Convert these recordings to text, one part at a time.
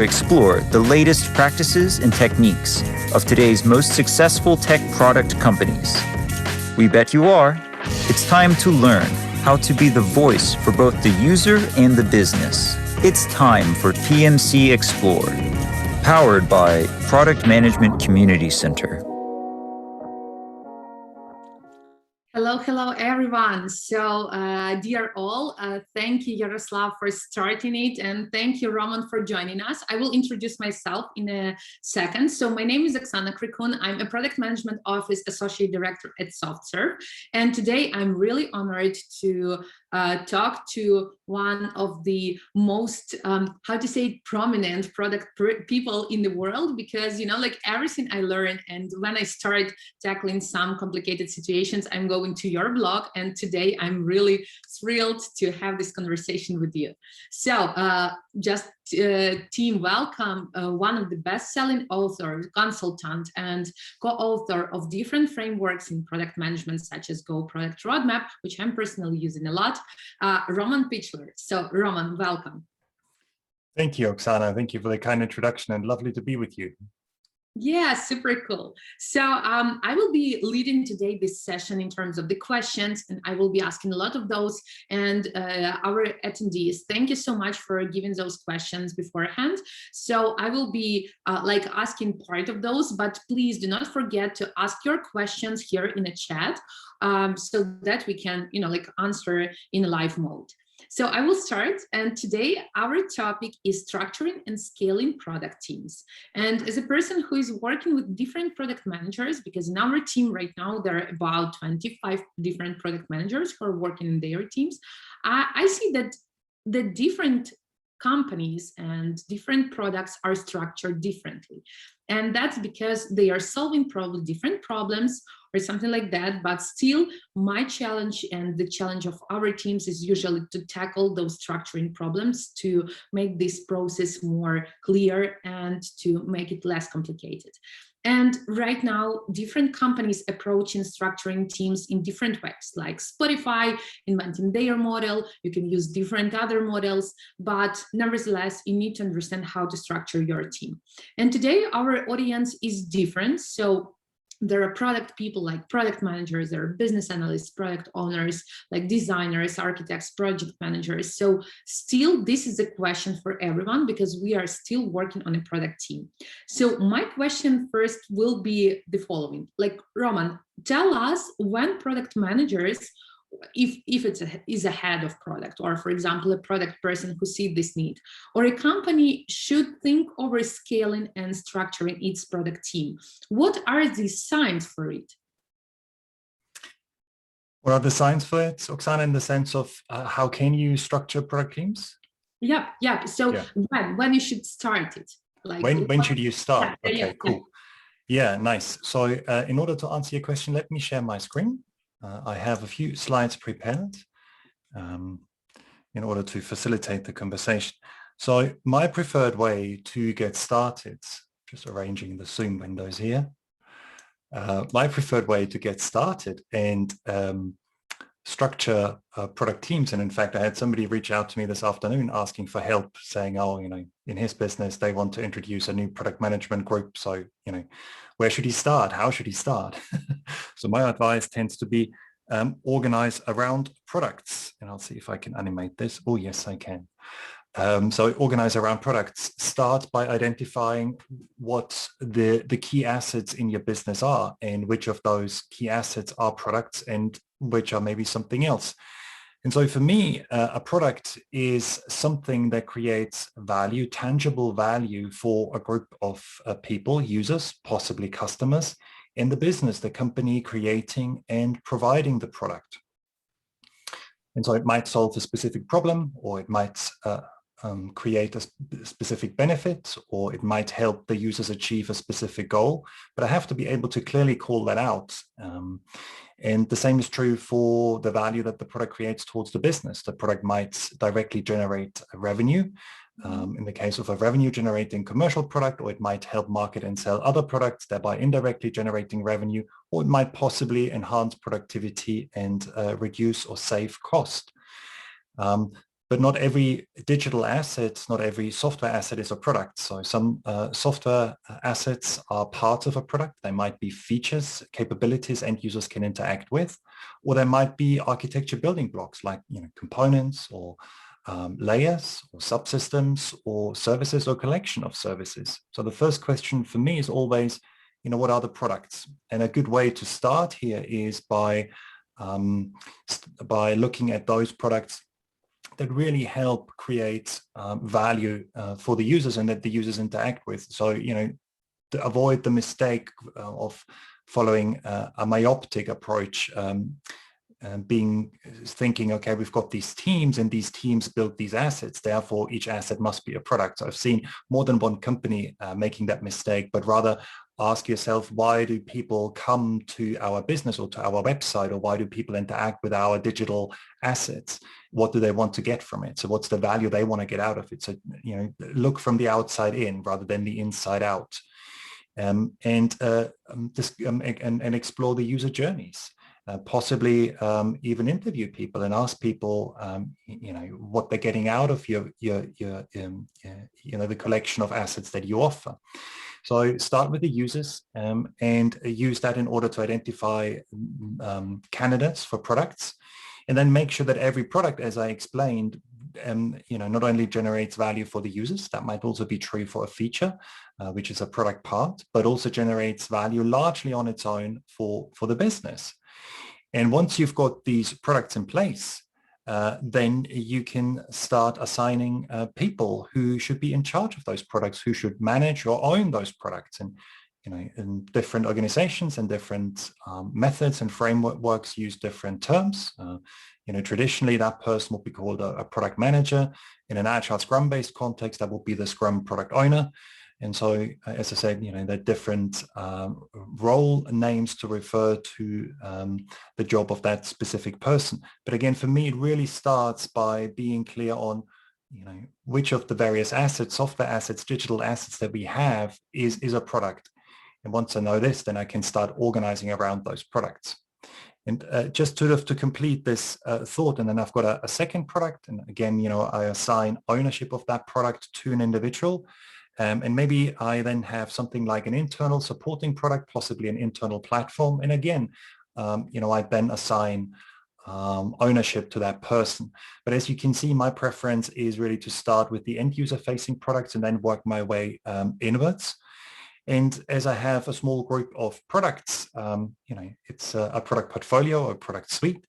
explore the latest practices and techniques of today's most successful tech product companies. We bet you are. It's time to learn how to be the voice for both the user and the business. It's time for PMC Explore, powered by Product Management Community Center. Hello, everyone. So, dear all, thank you, Yaroslav, for starting it, and thank you, Roman, for joining us. I will introduce myself in a second. So, my name is Oksana Krikun. I'm a Product Management Office Associate Director at SoftServe, and today I'm really honored to talk to one of the most, prominent product people in the world, because, like everything I learn, and when I start tackling some complicated situations, I'm going to your blog, and today I'm really thrilled to have this conversation with you. So team, welcome one of the best-selling authors, consultant, and co-author of different frameworks in product management, such as Go Product Roadmap, which I'm personally using a lot, Roman Pichler. So Roman, welcome. Thank you, Oksana. Thank you for the kind introduction, and lovely to be with you. Yeah, super cool. So I will be leading today this session in terms of the questions, and I will be asking a lot of those. And our attendees, thank you so much for giving those questions beforehand. So I will be asking part of those, but please do not forget to ask your questions here in the chat so that we can, answer in a live mode. So I will start, and today our topic is structuring and scaling product teams. And as a person who is working with different product managers, because in our team right now, there are about 25 different product managers who are working in their teams, I see that the different companies and different products are structured differently. And that's because they are solving probably different problems or something like that, but still my challenge and the challenge of our teams is usually to tackle those structuring problems, to make this process more clear and to make it less complicated. And right now, different companies approaching structuring teams in different ways, like Spotify inventing their model. You can use different other models, but nevertheless, you need to understand how to structure your team. And today, our audience is different. So there are product people like product managers, there are business analysts, product owners, like designers, architects, project managers. So still, this is a question for everyone because we are still working on a product team. So my question first will be the following. Like, Roman, tell us when product managers, if it is a head of product, or for example, a product person who sees this need, or a company should think over scaling and structuring its product team. What are the signs for it? What are the signs for it, Oksana, in the sense of how can you structure product teams? Yeah. So when you should start it? Like when should you start? Yeah, okay, cool. Yeah, nice. So in order to answer your question, let me share my screen. I have a few slides prepared in order to facilitate the conversation. So my preferred way to get started, just arranging the Zoom windows here, my preferred way to get started and structure product teams. And in fact, I had somebody reach out to me this afternoon asking for help, saying, oh, in his business, they want to introduce a new product management group. So, where should he start? How should he start? So my advice tends to be organize around products. And I'll see if I can animate this. Oh, yes, I can. So organize around products. Start by identifying what the key assets in your business are and which of those key assets are products and which are maybe something else. And so for me, a product is something that creates value, tangible value for a group of people, users, possibly customers, in the business, the company creating and providing the product. And so it might solve a specific problem, or it might create a specific benefit, or it might help the users achieve a specific goal, but I have to be able to clearly call that out. And the same is true for the value that the product creates towards the business. The product might directly generate a revenue in the case of a revenue generating commercial product, or it might help market and sell other products, thereby indirectly generating revenue, or it might possibly enhance productivity and reduce or save cost. but not every digital asset, not every software asset is a product. So some software assets are part of a product. They might be features, capabilities end users can interact with, or there might be architecture building blocks like components or layers or subsystems or services or collection of services. So the first question for me is always, what are the products? And a good way to start here is by looking at those products that really help create value for the users and that the users interact with. So, to avoid the mistake of following a myopic approach, thinking, okay, we've got these teams and these teams build these assets, therefore each asset must be a product. So I've seen more than one company making that mistake, but rather ask yourself, why do people come to our business or to our website, or why do people interact with our digital assets? What do they want to get from it? So what's the value they want to get out of it? So, look from the outside in rather than the inside out, and explore the user journeys. Possibly even interview people and ask people, what they're getting out of the collection of assets that you offer. So start with the users and use that in order to identify candidates for products, and then make sure that every product, as I explained, not only generates value for the users, that might also be true for a feature, which is a product part, but also generates value largely on its own for the business. And once you've got these products in place, then you can start assigning people who should be in charge of those products, who should manage or own those products. And in different organizations and different methods and frameworks use different terms. Traditionally, that person will be called a product manager. In an Agile Scrum-based context, that will be the Scrum product owner. And so, as I said, there are different role names to refer to the job of that specific person. But again, for me, it really starts by being clear on, which of the various assets, software assets, digital assets that we have is a product. And once I know this, then I can start organizing around those products. And just to complete this thought, and then I've got a second product. And again, I assign ownership of that product to an individual. And maybe I then have something like an internal supporting product, possibly an internal platform. And again, I then assign ownership to that person. But as you can see, my preference is really to start with the end user facing products and then work my way inwards. And as I have a small group of products, it's a product portfolio or a product suite.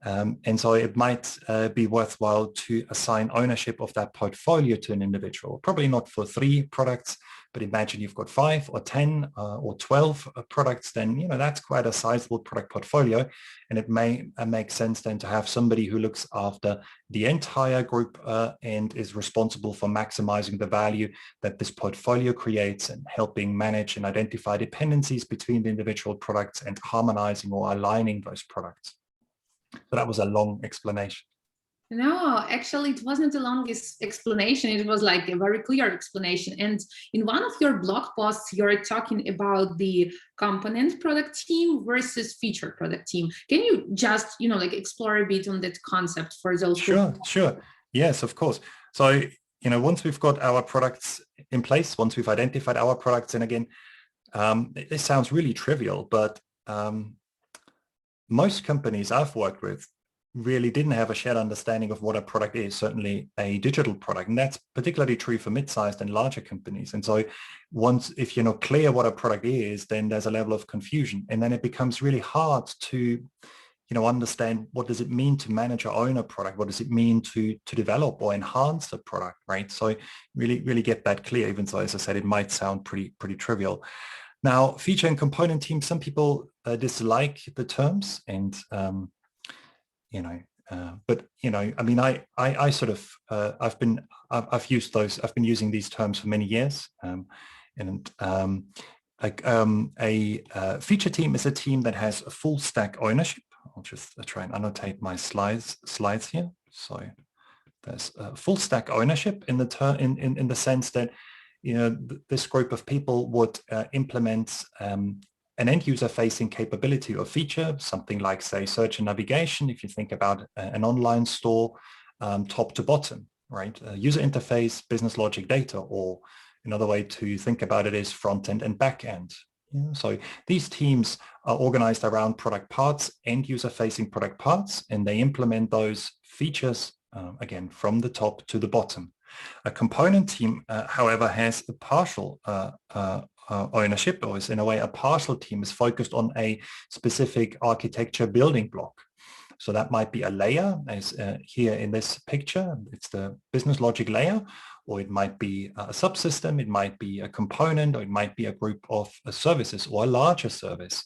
And so it might be worthwhile to assign ownership of that portfolio to an individual, probably not for 3 products, but imagine you've got 5 or 10 or 12 products, then, that's quite a sizable product portfolio. And it may make sense then to have somebody who looks after the entire group and is responsible for maximizing the value that this portfolio creates and helping manage and identify dependencies between the individual products and harmonizing or aligning those products. So that was a long explanation. No, actually, it wasn't the longest explanation. It was like a very clear explanation. And in one of your blog posts, you're talking about the component product team versus feature product team. Can you just, explore a bit on that concept for those? Sure. Yes, of course. So, once we've got our products in place, once we've identified our products, and again, this sounds really trivial, but most companies I've worked with really didn't have a shared understanding of what a product is, certainly a digital product. And that's particularly true for mid-sized and larger companies. And so if you're not clear what a product is, then there's a level of confusion. And then it becomes really hard to, understand what does it mean to manage or own a product? What does it mean to develop or enhance a product, right? So really get that clear, even though, as I said, it might sound pretty trivial. Now, feature and component teams, some people dislike the terms, and but I mean, I sort of I've been using these terms for many years, and a feature team is a team that has a full stack ownership. I'll just try and annotate my slides here. So there's full stack ownership in the sense that this group of people would implement an end user facing capability or feature, something like, say, search and navigation. If you think about an online store, top to bottom, right? User interface, business logic, data, or another way to think about it is front end and back end. Yeah, so these teams are organized around product parts and user-facing product parts, and they implement those features, again, from the top to the bottom. A component team, however, has a partial ownership, or is in a way a partial team is focused on a specific architecture building block. So that might be a layer, as here in this picture, it's the business logic layer, or it might be a subsystem, it might be a component, or it might be a group of services or a larger service.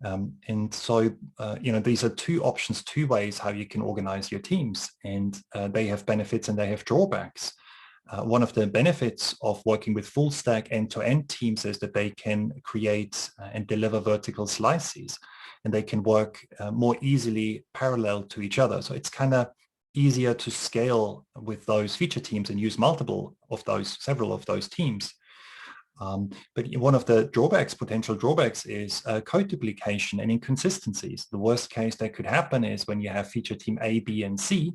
And so, these are two options, two ways how you can organize your teams, and they have benefits and they have drawbacks. One of the benefits of working with full stack end-to-end teams is that they can create and deliver vertical slices, and they can work more easily parallel to each other. So it's kind of easier to scale with those feature teams and use several of those teams. But one of the potential drawbacks is code duplication and inconsistencies. The worst case that could happen is when you have feature team A, B, and C,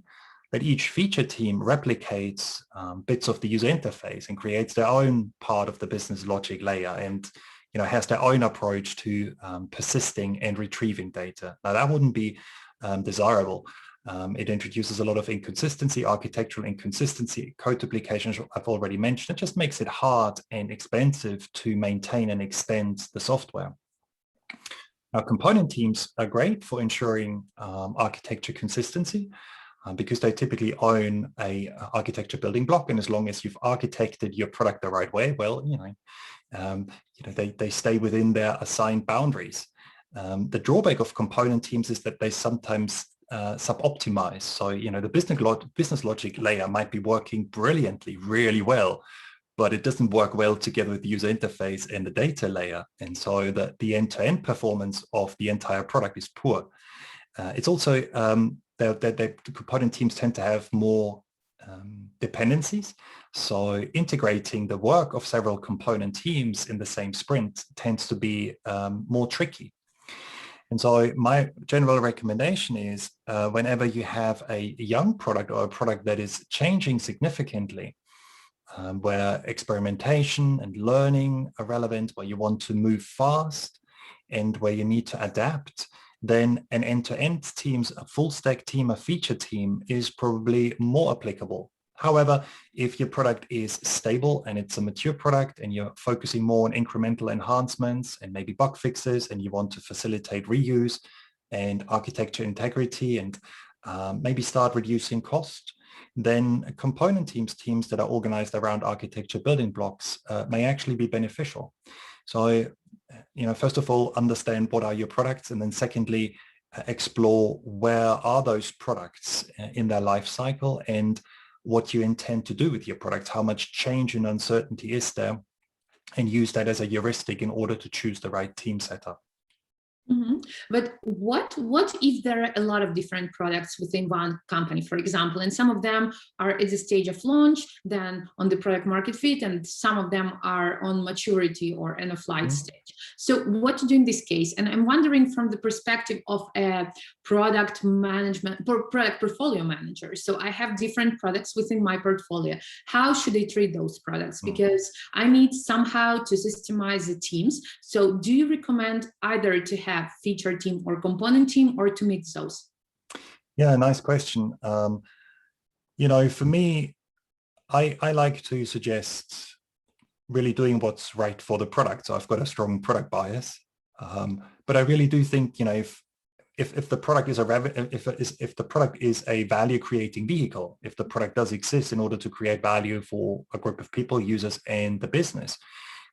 that each feature team replicates bits of the user interface and creates their own part of the business logic layer, and has their own approach to persisting and retrieving data. Now that wouldn't be desirable. It introduces a lot of inconsistency, architectural inconsistency, code duplication, I've already mentioned. It just makes it hard and expensive to maintain and extend the software. Now, component teams are great for ensuring architecture consistency because they typically own a architecture building block, and as long as you've architected your product the right way, well, they stay within their assigned boundaries. The drawback of component teams is that they sometimes sub-optimize. So, the business logic layer might be working brilliantly, really well, but it doesn't work well together with the user interface and the data layer. And so the end-to-end performance of the entire product is poor. It's also the component teams tend to have more dependencies. So integrating the work of several component teams in the same sprint tends to be more tricky. And so my general recommendation is whenever you have a young product or a product that is changing significantly, where experimentation and learning are relevant, where you want to move fast and where you need to adapt, then an end-to-end teams, a full stack team, a feature team is probably more applicable. However, if your product is stable and it's a mature product and you're focusing more on incremental enhancements and maybe bug fixes, and you want to facilitate reuse and architecture integrity and maybe start reducing cost, then component teams that are organized around architecture building blocks may actually be beneficial. So, first of all, understand what are your products, and then secondly, explore where are those products in their life cycle and what you intend to do with your products, how much change and uncertainty is there, and use that as a heuristic in order to choose the right team setup. Mm-hmm. But what if there are a lot of different products within one company, for example, and some of them are at the stage of launch, then on the product market fit, and some of them are on maturity or in a flight stage. So what to do in this case? And I'm wondering from the perspective of a product management or product portfolio manager. So I have different products within my portfolio. How should I treat those products? Because I need somehow to systemize the teams. So do you recommend either to have feature team or component team, or to mix those? Yeah, nice question. For me, I like to suggest really doing what's right for the product. So I've got a strong product bias, but I really do think, if the product is if the product is a value creating vehicle, if the product does exist in order to create value for a group of people, users, and the business,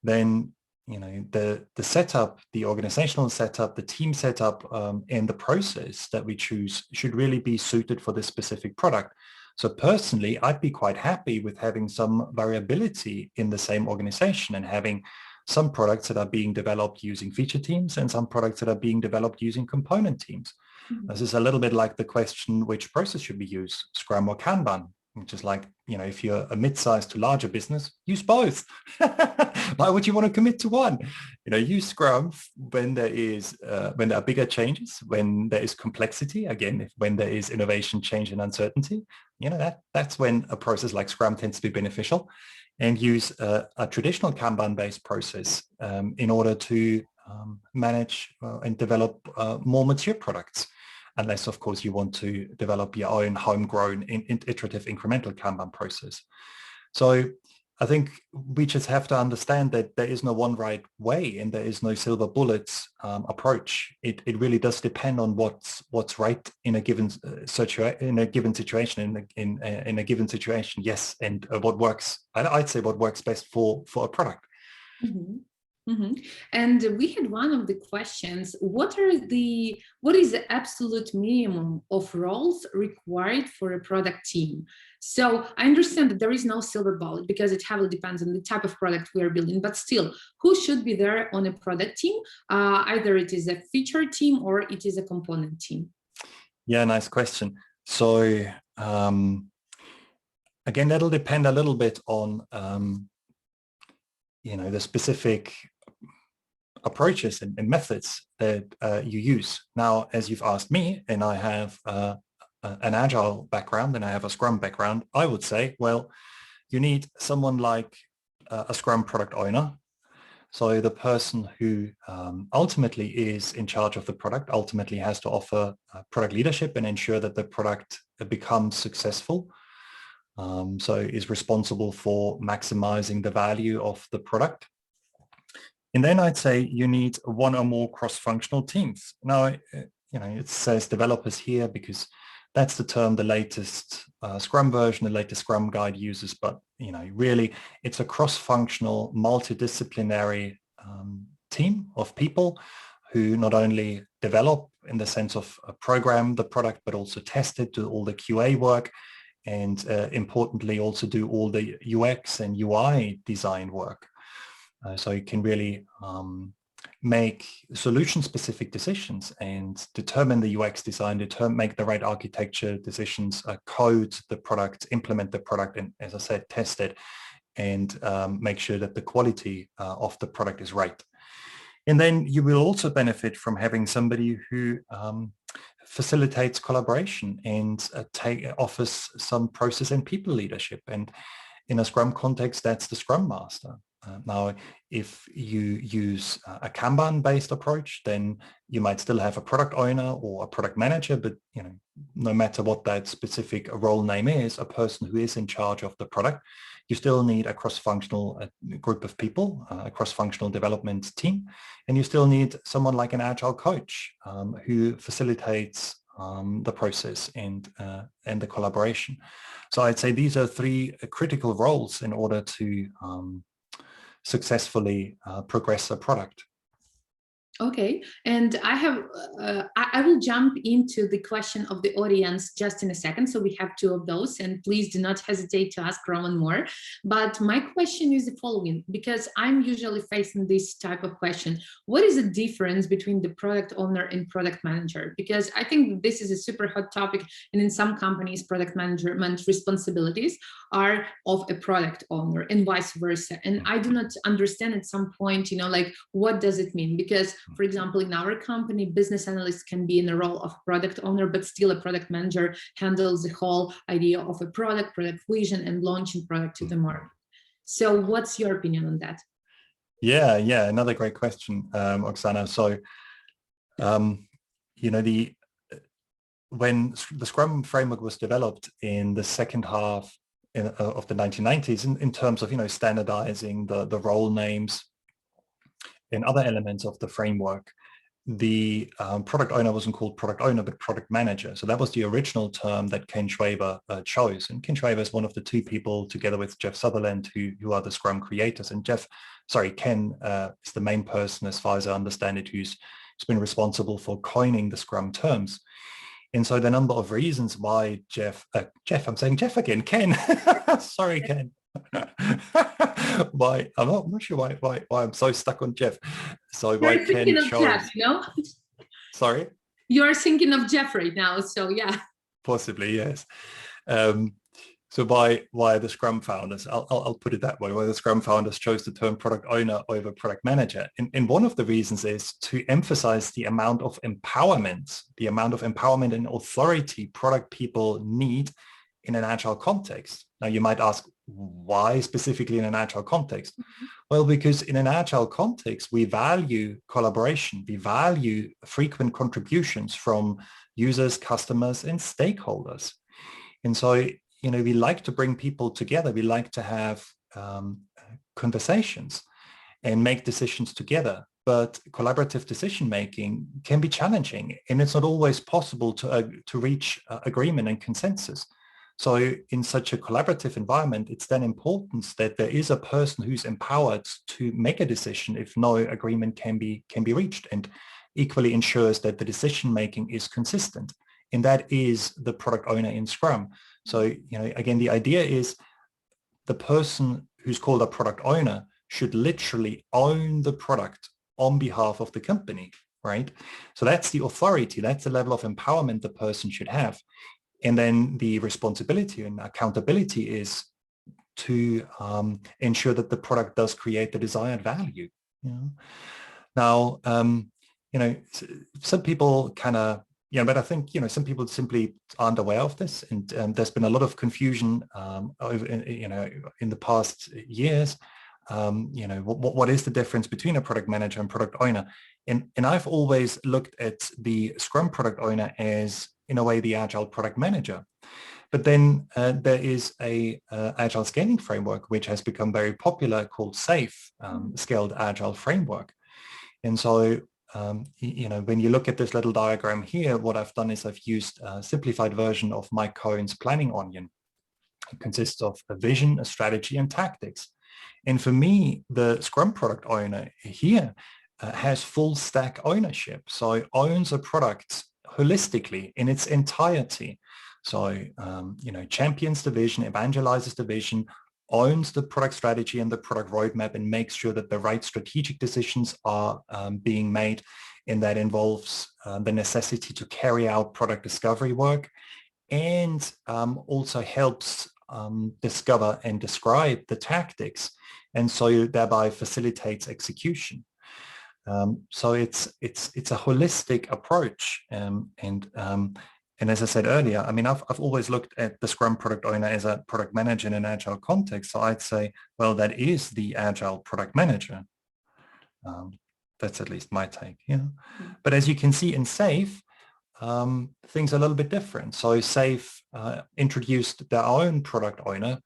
then the setup, the organizational setup, the team setup, and the process that we choose should really be suited for this specific product. So personally, I'd be quite happy with having some variability in the same organization and having some products that are being developed using feature teams and some products that are being developed using component teams. Mm-hmm. This is a little bit like the question, which process should we use, Scrum or Kanban? Which is like, if you're a mid-sized to larger business, use both. Why would you want to commit to one? Use Scrum when there are bigger changes, when there is complexity, again, when there is innovation, change, and uncertainty. that's when a process like Scrum tends to be beneficial, and use a traditional Kanban-based process in order to manage and develop more mature products. Unless, of course, you want to develop your own homegrown iterative incremental Kanban process. So I think we just have to understand that there is no one right way and there is no silver bullets approach. It really does depend on what's right in a given situation, in a given situation, yes, and what works. I'd say what works best for a product. Mm-hmm. Mm-hmm. And we had one of the questions, what is the absolute minimum of roles required for a product team? So I understand that there is no silver bullet because it heavily depends on the type of product we are building, but still, who should be there on a product team? Either it is a feature team or it is a component team. Yeah, nice question. So again, that'll depend a little bit on the specific approaches and methods that you use. Now, as you've asked me, and I have an Agile background and I have a Scrum background, I would say, well, you need someone like a Scrum product owner. So the person who ultimately is in charge of the product ultimately has to offer product leadership and ensure that the product becomes successful. So is responsible for maximizing the value of the product. And then I'd say you need one or more cross-functional teams. Now, it says developers here because that's the term the latest Scrum version, the latest Scrum guide uses. But, really, it's a cross-functional, multidisciplinary team of people who not only develop in the sense of program the product, but also test it, do all the QA work, and importantly, also do all the UX and UI design work. So you can really make solution-specific decisions and determine the UX design, make the right architecture decisions, code the product, implement the product, and as I said, test it, and make sure that the quality of the product is right. And then you will also benefit from having somebody who facilitates collaboration and offers some process and people leadership. And in a Scrum context, that's the Scrum Master. Now, if you use a Kanban-based approach, then you might still have a product owner or a product manager, but no matter what that specific role name is, a person who is in charge of the product, you still need a cross-functional group of people, a cross-functional development team, and you still need someone like an Agile coach who facilitates the process and the collaboration. So I'd say these are three critical roles in order to successfully progress a product. Okay, and I will jump into the question of the audience just in a second. So we have two of those, and please do not hesitate to ask Roman more. But my question is the following, because I'm usually facing this type of question. What is the difference between the product owner and product manager? Because I think this is a super hot topic, and in some companies, product management responsibilities are of a product owner and vice versa. And I do not understand at some point, like, what does it mean? Because for example, in our company, business analysts can be in the role of product owner, but still a product manager handles the whole idea of a product vision, and launching product to the market. So what's your opinion on that? Yeah, another great question, Oksana. So, when the Scrum framework was developed in the second half of the 1990s, in terms of, standardizing the role names and other elements of the framework, the product owner wasn't called product owner, but product manager. So that was the original term that Ken Schwaber chose. And Ken Schwaber is one of the two people, together with Jeff Sutherland, who are the Scrum creators. And Ken is the main person, as far as I understand it, who's been responsible for coining the Scrum terms. And so the number of reasons why I'm saying Jeff again, Ken, sorry, Ken. Why I'm not sure why I'm so stuck on Jeff. So why Ken chose Jeff, Sorry, you're thinking of Jeff right now, so yeah, possibly, yes. So why the Scrum founders, I'll put it that way, why the Scrum founders chose the term product owner over product manager. And one of the reasons is to emphasize the amount of empowerment and authority product people need in an agile context. Now you might ask, why specifically in an agile context? Well, because in an agile context, we value collaboration, we value frequent contributions from users, customers, and stakeholders. And so, we like to bring people together. We like to have conversations and make decisions together. But collaborative decision-making can be challenging, and it's not always possible to reach agreement and consensus. So in such a collaborative environment, it's then important that there is a person who's empowered to make a decision if no agreement can be reached, and equally ensures that the decision-making is consistent. And that is the product owner in Scrum. So, again, the idea is the person who's called a product owner should literally own the product on behalf of the company, right? So that's the authority, that's the level of empowerment the person should have. And then the responsibility and accountability is to ensure that the product does create the desired value. Now, some people kind of, but I think, some people simply aren't aware of this. And there's been a lot of confusion in the past years. What is the difference between a product manager and product owner? And I've always looked at the Scrum product owner as, in a way, the agile product manager. But then there is a agile scaling framework which has become very popular called SAFe, Scaled Agile Framework. And so when you look at this little diagram here, what I've done is I've used a simplified version of Mike Cohen's planning onion. It consists of a vision, a strategy, and tactics. And for me, the Scrum product owner here has full stack ownership. So owns a product holistically in its entirety. So, champions the vision, evangelizes the vision, owns the product strategy and the product roadmap, and makes sure that the right strategic decisions are being made. And that involves the necessity to carry out product discovery work, and also helps discover and describe the tactics, and so thereby facilitates execution. So it's a holistic approach, and as I said earlier, I mean, I've always looked at the Scrum product owner as a product manager in an agile context. So I'd say, well, that is the agile product manager. That's at least my take. But as you can see in SAFe, things are a little bit different. So SAFe introduced their own product owner,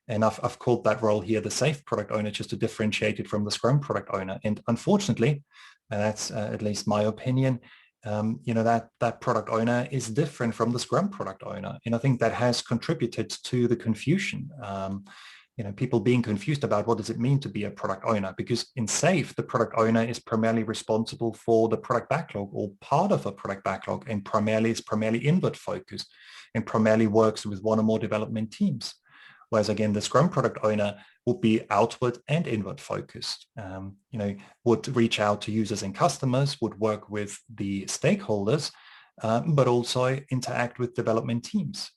and I've called that role here the SAFe product owner, just to differentiate it from the Scrum product owner. And unfortunately, that's at least my opinion, that product owner is different from the Scrum product owner. And I think that has contributed to the confusion. People being confused about what does it mean to be a product owner, because in SAFe, the product owner is primarily responsible for the product backlog, or part of a product backlog, and is primarily inward focused and primarily works with one or more development teams. Whereas again, the Scrum product owner would be outward and inward focused, would reach out to users and customers, would work with the stakeholders, but also interact with development teams.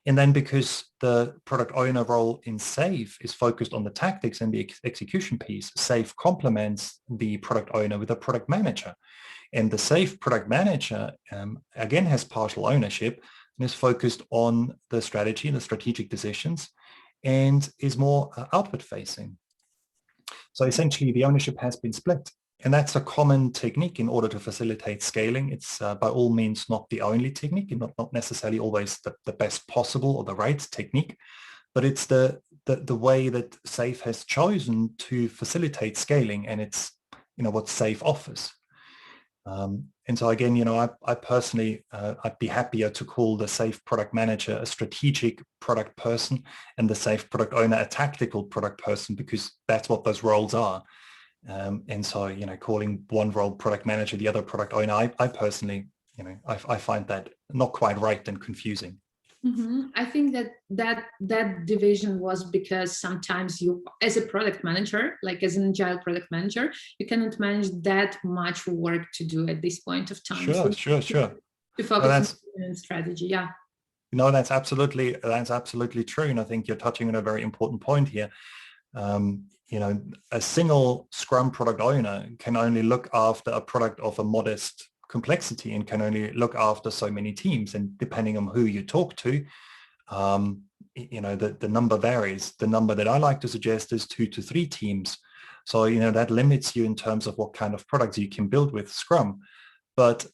And then because the product owner role in SAFe is focused on the tactics and the execution piece, SAFe complements the product owner with a product manager. And the SAFe product manager, again, has partial ownership and is focused on the strategy and the strategic decisions, and is more outward facing. So essentially the ownership has been split. And that's a common technique in order to facilitate scaling. It's by all means not the only technique, and not necessarily always the best possible or the right technique, but it's the way that SAFe has chosen to facilitate scaling, and it's what SAFe offers. And so again, I personally, I'd be happier to call the SAFe product manager a strategic product person and the SAFe product owner a tactical product person, because that's what those roles are. And so, calling one role product manager, the other product owner, I personally, I find that not quite right and confusing. Mm-hmm. I think that division was because sometimes you, as a product manager, like as an agile product manager, you cannot manage that much work to do at this point of time. Sure. To focus on strategy, yeah. No, that's absolutely true. And I think you're touching on a very important point here. A single Scrum product owner can only look after a product of a modest complexity and can only look after so many teams. And depending on who you talk to, The number varies. The number that I like to suggest is 2 to 3 teams. So, that limits you in terms of what kind of products you can build with Scrum. But,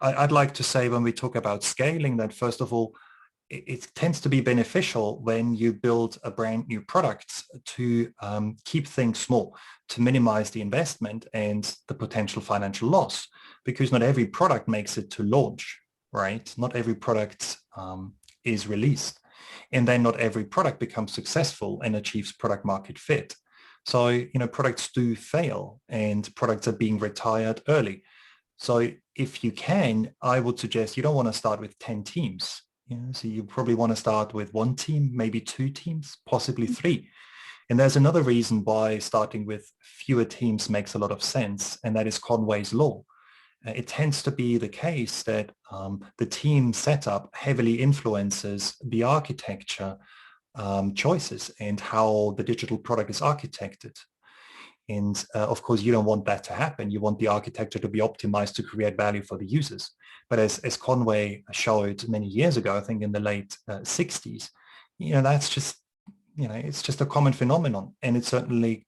I'd like to say when we talk about scaling that, first of all, it tends to be beneficial when you build a brand new product to keep things small, to minimize the investment and the potential financial loss, because not every product makes it to launch, right? Not every product is released. And then not every product becomes successful and achieves product market fit. So, products do fail and products are being retired early. So if you can, I would suggest you don't want to start with 10 teams. So you probably want to start with 1 team, maybe 2 teams, possibly 3. And there's another reason why starting with fewer teams makes a lot of sense, and that is Conway's law. It tends to be the case that the team setup heavily influences the architecture choices and how the digital product is architected. And of course, you don't want that to happen. You want the architecture to be optimized to create value for the users. But as Conway showed many years ago, I think in the late 60s, that's just, it's just a common phenomenon. And it certainly,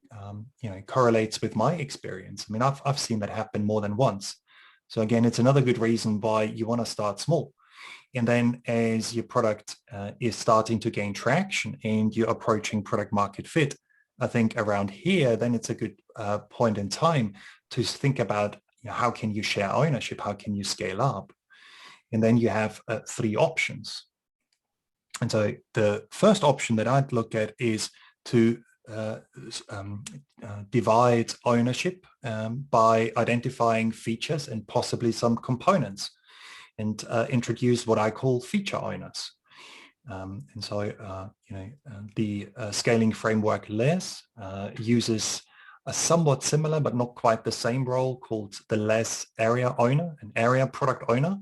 correlates with my experience. I mean, I've seen that happen more than once. So again, it's another good reason why you want to start small. And then as your product is starting to gain traction and you're approaching product market fit, I think around here, then it's a good point in time to think about how can you share ownership? How can you scale up? And then you have 3 options. And so the first option that I'd look at is to divide ownership by identifying features and possibly some components, and introduce what I call feature owners. And so, the scaling framework LES uses a somewhat similar but not quite the same role called the LES area owner, an area product owner.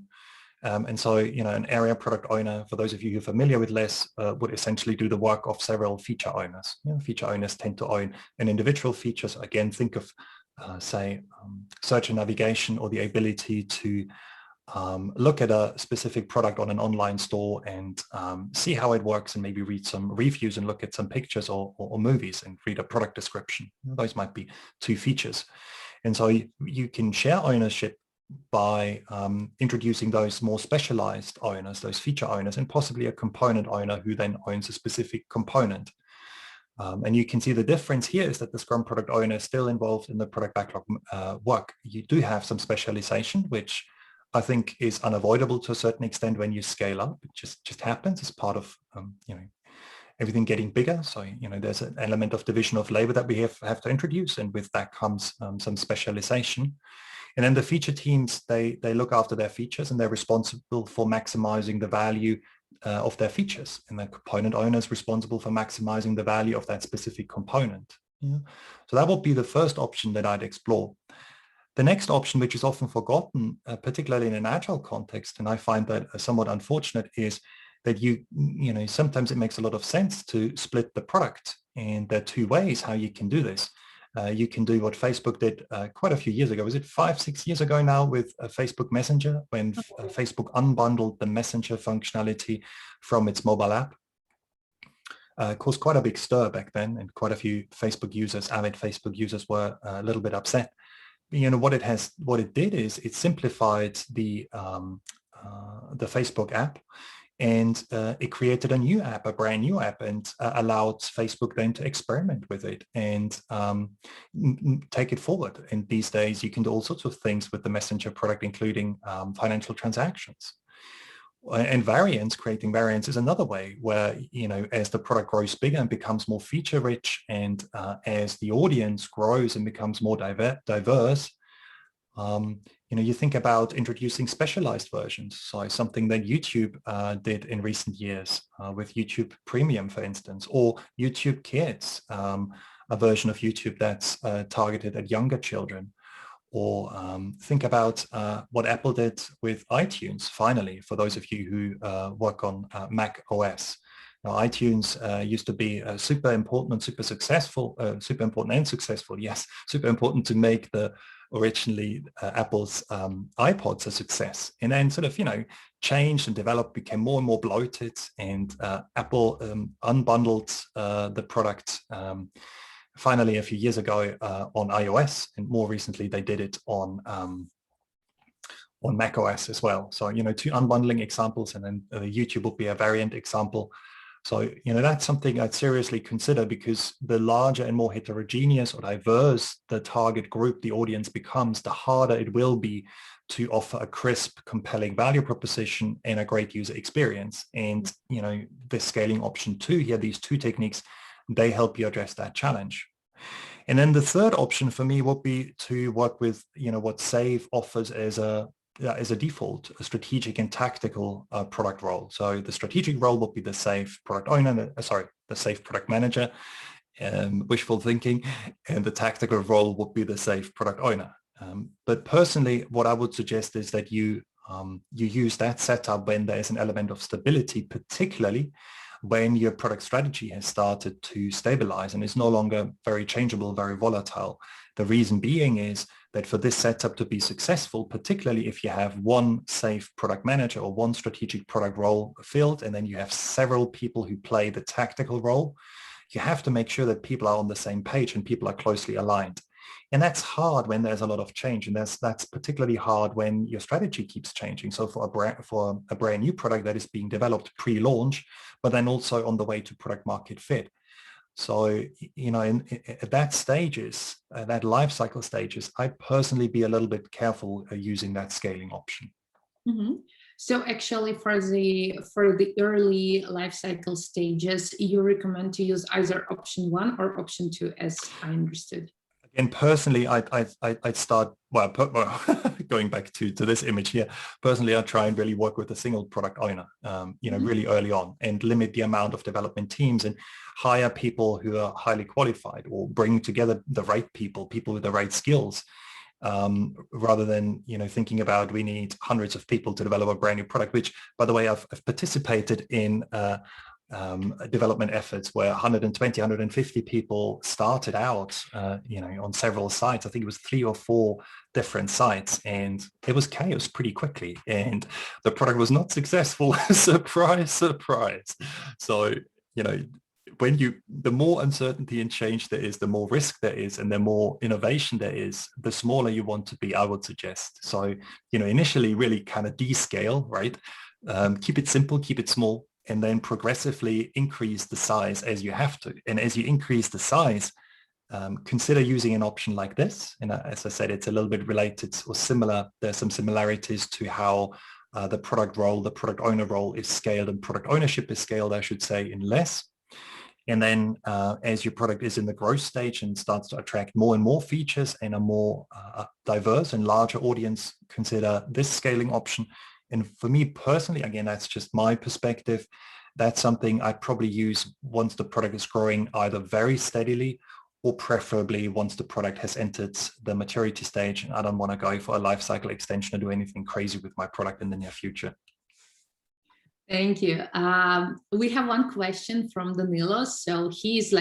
And so, an area product owner, for those of you who are familiar with LES, would essentially do the work of several feature owners. Feature owners tend to own an individual feature. So again, think of, say, search and navigation, or the ability to look at a specific product on an online store and see how it works, and maybe read some reviews and look at some pictures or movies and read a product description. Those might be 2 features. And so you can share ownership by introducing those more specialized owners, those feature owners, and possibly a component owner who then owns a specific component. And you can see the difference here is that the Scrum product owner is still involved in the product backlog work. You do have some specialization, which I think is unavoidable to a certain extent when you scale up. It just happens as part of everything getting bigger. So there's an element of division of labor that we have to introduce, and with that comes some specialization. And then the feature teams, they look after their features, and they're responsible for maximizing the value of their features. And the component owner is responsible for maximizing the value of that specific component. So that would be the first option that I'd explore. The next option, which is often forgotten, particularly in an agile context, and I find that somewhat unfortunate, is that sometimes it makes a lot of sense to split the product. And there are 2 ways how you can do this. You can do what Facebook did quite a few years ago. Was it 5-6 years ago now with Facebook Messenger, when Facebook unbundled the Messenger functionality from its mobile app? Caused quite a big stir back then, and quite a few Facebook users, avid Facebook users, were a little bit upset. What it did is it simplified the Facebook app, and it created a new app, a brand new app, and allowed Facebook then to experiment with it and take it forward. And these days you can do all sorts of things with the Messenger product, including financial transactions. And creating variants is another way where, as the product grows bigger and becomes more feature rich, and as the audience grows and becomes more diverse, you think about introducing specialized versions. So something that YouTube did in recent years with YouTube Premium, for instance, or YouTube Kids, a version of YouTube that's targeted at younger children. Or think about what Apple did with iTunes, finally, for those of you who work on Mac OS. Now, iTunes used to be super important and super successful, super important and successful, yes, super important to make the originally Apple's iPods a success, and then sort of, changed and developed, became more and more bloated, and Apple unbundled the product finally a few years ago on iOS, and more recently they did it on macOS as well. So, two unbundling examples, and then YouTube will be a variant example. So, that's something I'd seriously consider, because the larger and more heterogeneous or diverse the target group, the audience becomes, the harder it will be to offer a crisp, compelling value proposition and a great user experience. And, the scaling option 2 here, these two techniques, they help you address that challenge. And then the third option for me would be to work with, what Save offers as a default, a strategic and tactical product role. So the strategic role would be the Save product owner, the Save product manager, wishful thinking, and the tactical role would be the Save product owner. But personally, what I would suggest is that you use that setup when there is an element of stability, particularly when your product strategy has started to stabilize and is no longer very changeable, very volatile. The reason being is that for this setup to be successful, particularly if you have one Save product manager or one strategic product role filled, and then you have several people who play the tactical role, you have to make sure that people are on the same page and people are closely aligned. And that's hard when there's a lot of change, and that's particularly hard when your strategy keeps changing. So for a brand new product that is being developed pre-launch, but then also on the way to product market fit. So, at that stages, that life cycle stages, I'd personally be a little bit careful using that scaling option. Mm-hmm. So actually for the early life cycle stages, you recommend to use either option 1 or option 2, as I understood. And personally, I'd start, going back to this image here, personally, I try and really work with a single product owner, really early on, and limit the amount of development teams and hire people who are highly qualified, or bring together the right people with the right skills, rather than, thinking about we need hundreds of people to develop a brand new product, which, by the way, I've participated in development efforts where 120, 150 people started out, on several sites. I think it was 3 or 4 different sites, and it was chaos pretty quickly, and the product was not successful. Surprise, surprise. So, the more uncertainty and change there is, the more risk there is, and the more innovation there is, the smaller you want to be, I would suggest. So, initially really kind of descale, right? Keep it simple, keep it small, and then progressively increase the size as you have to. And as you increase the size, consider using an option like this. And as I said, it's a little bit related or similar. There's some similarities to how the product owner role is scaled, and product ownership is scaled, I should say, in less. And then as your product is in the growth stage and starts to attract more and more features and a more diverse and larger audience, consider this scaling option. And for me personally, again, that's just my perspective, that's something I'd probably use once the product is growing either very steadily, or preferably once the product has entered the maturity stage and I don't want to go for a life cycle extension or do anything crazy with my product in the near future. Thank you. We have one question from Danilo. So he's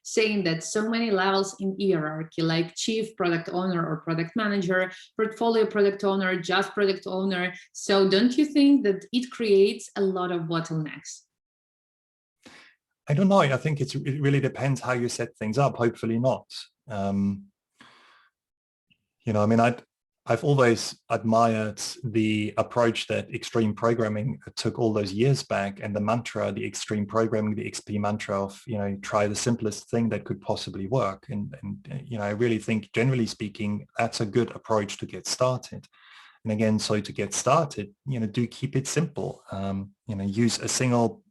saying that so many levels in hierarchy, like chief product owner or product manager, portfolio product owner, just product owner. So don't you think that it creates a lot of bottlenecks? I don't know. I think it really depends how you set things up. Hopefully not. I've always admired the approach that extreme programming took all those years back, and the mantra, the extreme programming, the XP mantra of, try the simplest thing that could possibly work. And I really think, generally speaking, that's a good approach to get started. And again, so to get started, do keep it simple. Use a single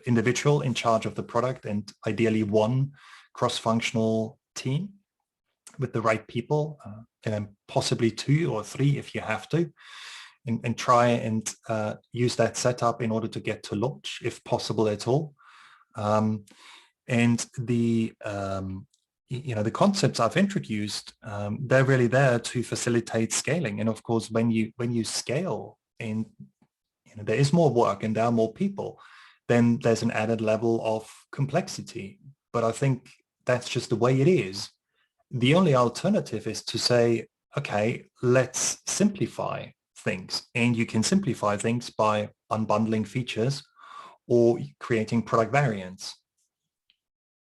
individual in charge of the product, and ideally one cross-functional team with the right people, and then possibly 2 or 3 if you have to, and try and use that setup in order to get to launch, if possible at all. And the concepts I've introduced, they're really there to facilitate scaling. And of course, when you scale and there is more work and there are more people, then there's an added level of complexity. But I think that's just the way it is. The only alternative is to say, okay, let's simplify things. And you can simplify things by unbundling features or creating product variants.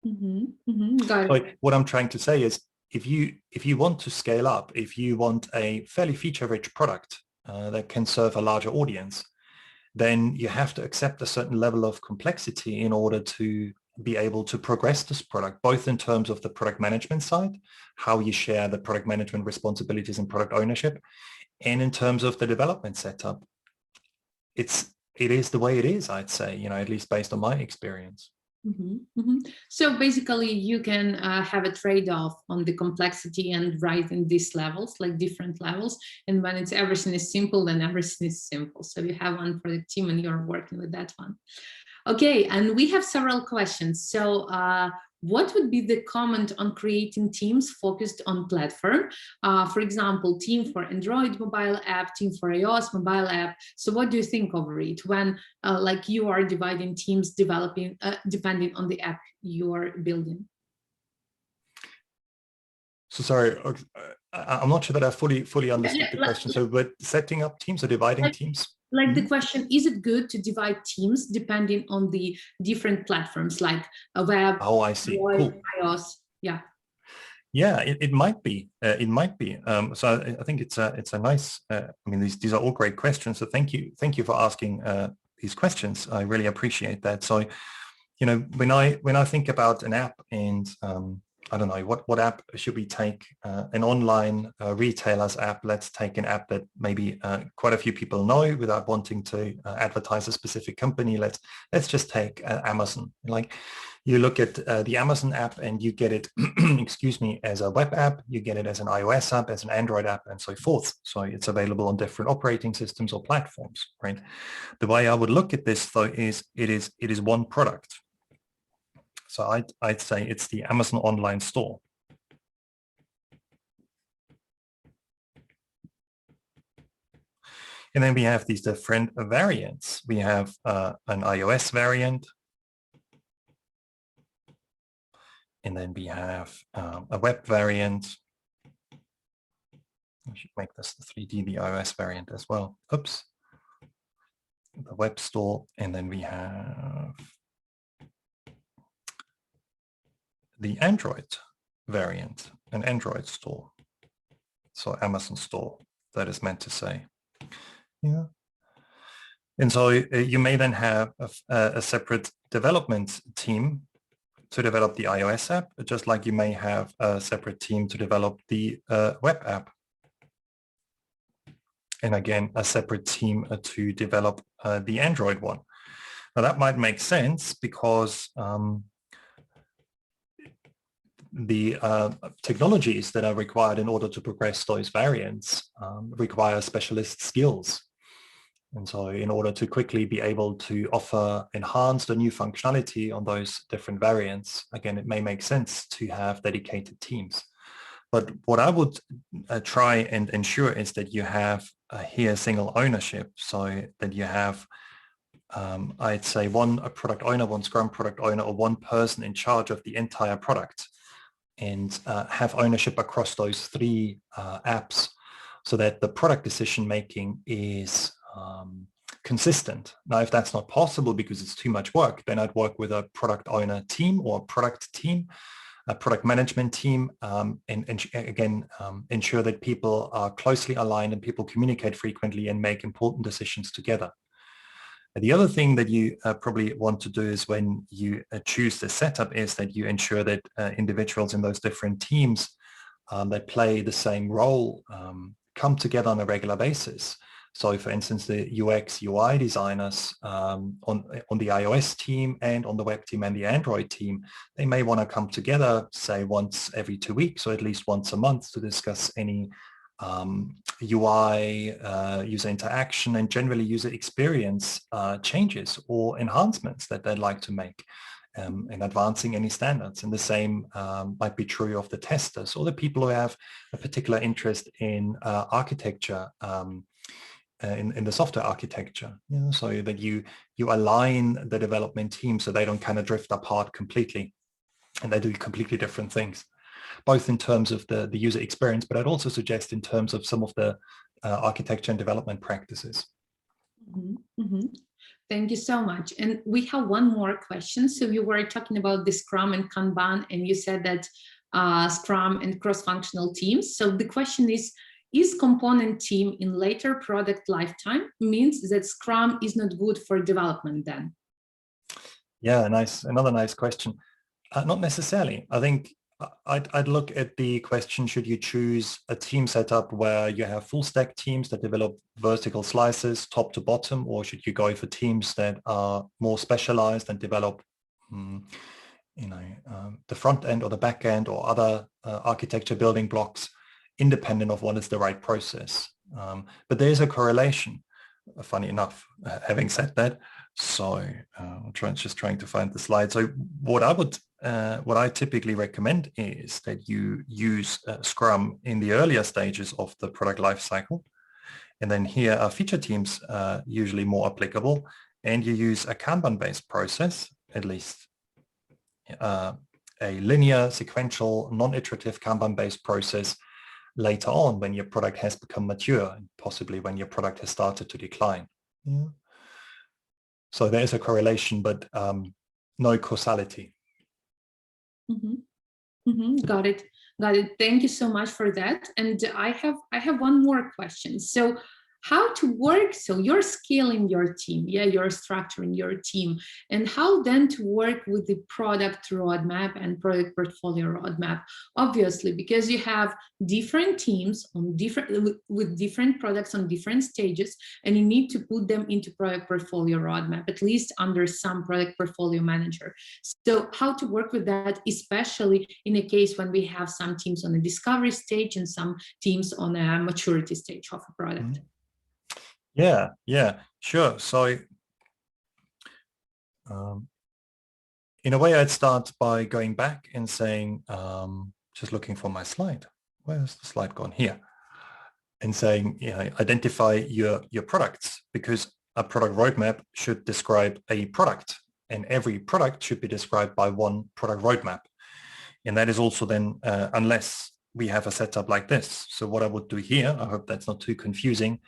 Got So it. what I'm trying to say is, if you want to scale up, if you want a fairly feature-rich product that can serve a larger audience, then you have to accept a certain level of complexity in order to be able to progress this product, both in terms of the product management side, how you share the product management responsibilities and product ownership, and in terms of the development setup. It is the way it is, I'd say, at least based on my experience. So basically, you can have a trade-off on the complexity and rising these levels, like different levels. And when everything is simple, then everything is simple. So you have one product team and you're working with that one. Okay, and we have several questions. So what would be the comment on creating teams focused on platform? For example, team for Android mobile app, team for iOS mobile app. So what do you think over it when like you are dividing teams developing, depending on the app you are building? So sorry, I'm not sure that I fully understood the question. So we're setting up teams or dividing teams? Like the question, is it good to divide teams depending on the different platforms like a web, Oh, I see. Android, Cool. iOS? Yeah. Yeah, it might be. It might be. So I think it's a nice. I mean, these are all great questions. So thank you for asking these questions. I really appreciate that. So, when I think about an app, and I don't know what app should we take? An online retailer's app. Let's take an app that maybe quite a few people know without wanting to advertise a specific company. Let's just take Amazon. Like, you look at the Amazon app and you get it, excuse me, as a web app, you get it as an iOS app, as an Android app, and so forth. So it's available on different operating systems or platforms, right? The way I would look at this, though, is it is one product. So I'd say it's the Amazon online store. And then we have these different variants. We have an iOS variant. And then we have a web variant. I should make this the 3D, the iOS variant as well. Oops. The web store. And then we have the Android variant, an Android store. So Amazon store, that is meant to say. Yeah. And so you may then have a separate development team to develop the iOS app, just like you may have a separate team to develop the web app. And again, a separate team to develop the Android one. Now that might make sense because the technologies that are required in order to progress those variants require specialist skills. And so in order to quickly be able to offer enhanced or new functionality on those different variants, again, it may make sense to have dedicated teams. But what I would try and ensure is that you have here single ownership, so that you have, I'd say, one product owner, one Scrum product owner, or one person in charge of the entire product, and have ownership across those three apps, so that the product decision making is consistent. Now, if that's not possible because it's too much work, then I'd work with a product owner team or a product team, a product management team, and again, ensure that people are closely aligned and people communicate frequently and make important decisions together. The other thing that you probably want to do is when you choose the setup is that you ensure that individuals in those different teams that play the same role come together on a regular basis. So for instance, the UX UI designers on the iOS team and on the web team and the Android team, they may want to come together, say once every 2 weeks or at least once a month to discuss any UI, user interaction, and generally user experience changes or enhancements that they'd like to make in advancing any standards. And the same might be true of the testers or the people who have a particular interest in architecture, in the software architecture, so that you align the development team so they don't kind of drift apart completely and they do completely different things. both in terms of the user experience, but I'd also suggest in terms of some of the architecture and development practices. Thank you so much. And we have one more question. So you were talking about the Scrum and Kanban, and you said that Scrum and cross-functional teams. So the question is component team in later product lifetime means that Scrum is not good for development then? Yeah, another nice question. Not necessarily. I think I'd look at the question, should you choose a team setup where you have full stack teams that develop vertical slices top to bottom, or should you go for teams that are more specialized and develop the front end or the back end or other architecture building blocks independent of what is the right process. But there's a correlation, funny enough, having said that. So I'm just trying to find the slide. So what I typically recommend is that you use Scrum in the earlier stages of the product lifecycle. And then here are feature teams usually more applicable. And you use a Kanban-based process, at least a linear, sequential, non-iterative Kanban-based process later on when your product has become mature and possibly when your product has started to decline. Yeah. So there's a correlation, but no causality. Got it. Thank you so much for that. And I have one more question. So how to work, so you're scaling your team, you're structuring your team, and how then to work with the product roadmap and product portfolio roadmap, obviously, because you have different teams on with different products on different stages, and you need to put them into product portfolio roadmap, at least under some product portfolio manager. So how to work with that, especially in a case when we have some teams on the discovery stage and some teams on a maturity stage of a product. Yeah, sure. So in a way, I'd start by going back and saying, just looking for my slide. Where's the slide gone? Here. And saying, identify your products, because a product roadmap should describe a product, and every product should be described by one product roadmap. And that is also then, unless we have a setup like this. So what I would do here, I hope that's not too confusing,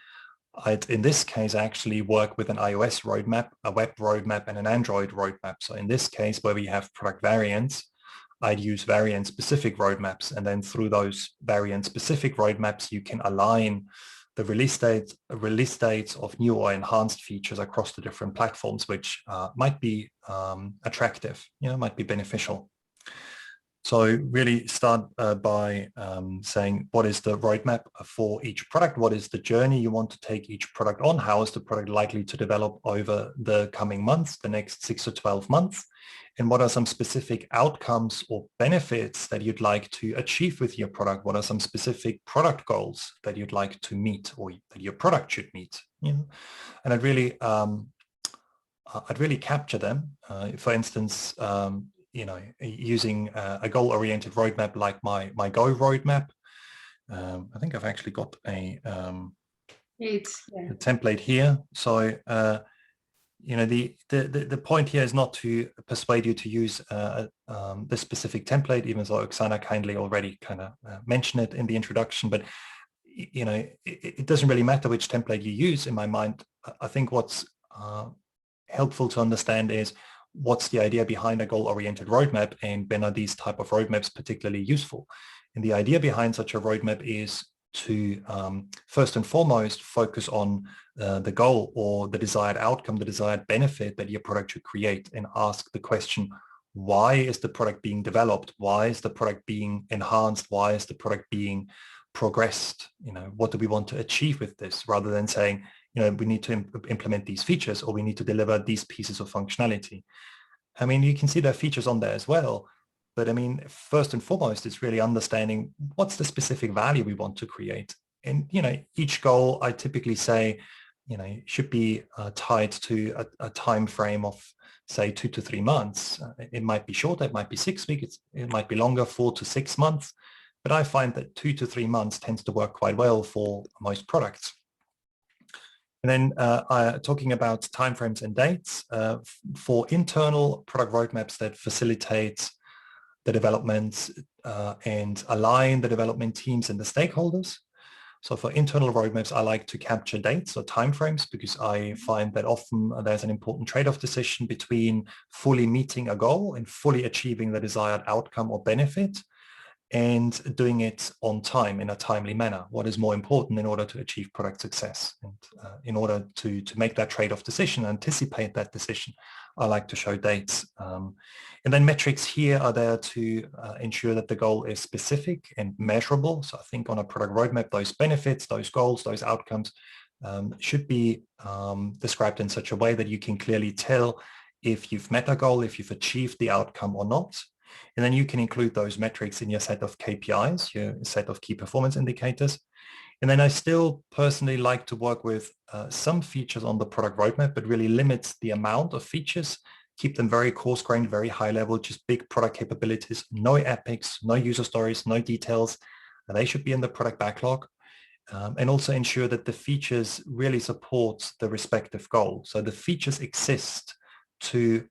I'd, in this case, actually work with an iOS roadmap, a web roadmap, and an Android roadmap. So in this case, where we have product variants, I'd use variant-specific roadmaps. And then through those variant-specific roadmaps, you can align the release dates of new or enhanced features across the different platforms, which might be attractive, might be beneficial. So really start by saying, what is the roadmap for each product? What is the journey you want to take each product on? How is the product likely to develop over the coming months, the next 6 to 12 months? And what are some specific outcomes or benefits that you'd like to achieve with your product? What are some specific product goals that you'd like to meet, or that your product should meet? And I'd really capture them. For instance, using a goal-oriented roadmap like my Go roadmap. I think I've actually got a template here. So the point here is not to persuade you to use this specific template, even though Oksana kindly already kind of mentioned it in the introduction. But it doesn't really matter which template you use. In my mind, I think what's helpful to understand is, what's the idea behind a goal-oriented roadmap, and when are these type of roadmaps particularly useful? And the idea behind such a roadmap is to first and foremost focus on the goal or the desired outcome, the desired benefit that your product should create, and ask the question, why is the product being developed? Why is the product being enhanced? Why is the product being progressed? What do we want to achieve with this? Rather than saying, we need to implement these features, or we need to deliver these pieces of functionality. I mean, you can see there are features on there as well. But I mean, first and foremost, it's really understanding what's the specific value we want to create. And, each goal, I typically say, should be tied to a time frame of, say, 2 to 3 months. It might be shorter, it might be 6 weeks, it might be longer, 4 to 6 months. But I find that 2 to 3 months tends to work quite well for most products. And then talking about timeframes and dates, for internal product roadmaps that facilitate the development and align the development teams and the stakeholders. So for internal roadmaps, I like to capture dates or timeframes because I find that often there's an important trade-off decision between fully meeting a goal and fully achieving the desired outcome or benefit, and doing it on time in a timely manner. What is more important in order to achieve product success? And in order to make that trade-off decision, anticipate that decision, I like to show dates. And then metrics here are there to ensure that the goal is specific and measurable. So I think on a product roadmap, those benefits, those goals, those outcomes should be described in such a way that you can clearly tell if you've met a goal, if you've achieved the outcome or not. And then you can include those metrics in your set of KPIs, your set of key performance indicators. And then I still personally like to work with some features on the product roadmap, but really limit the amount of features, keep them very coarse-grained, very high level, just big product capabilities, no epics, no user stories, no details. And they should be in the product backlog. And also ensure that the features really support the respective goal. So the features exist to,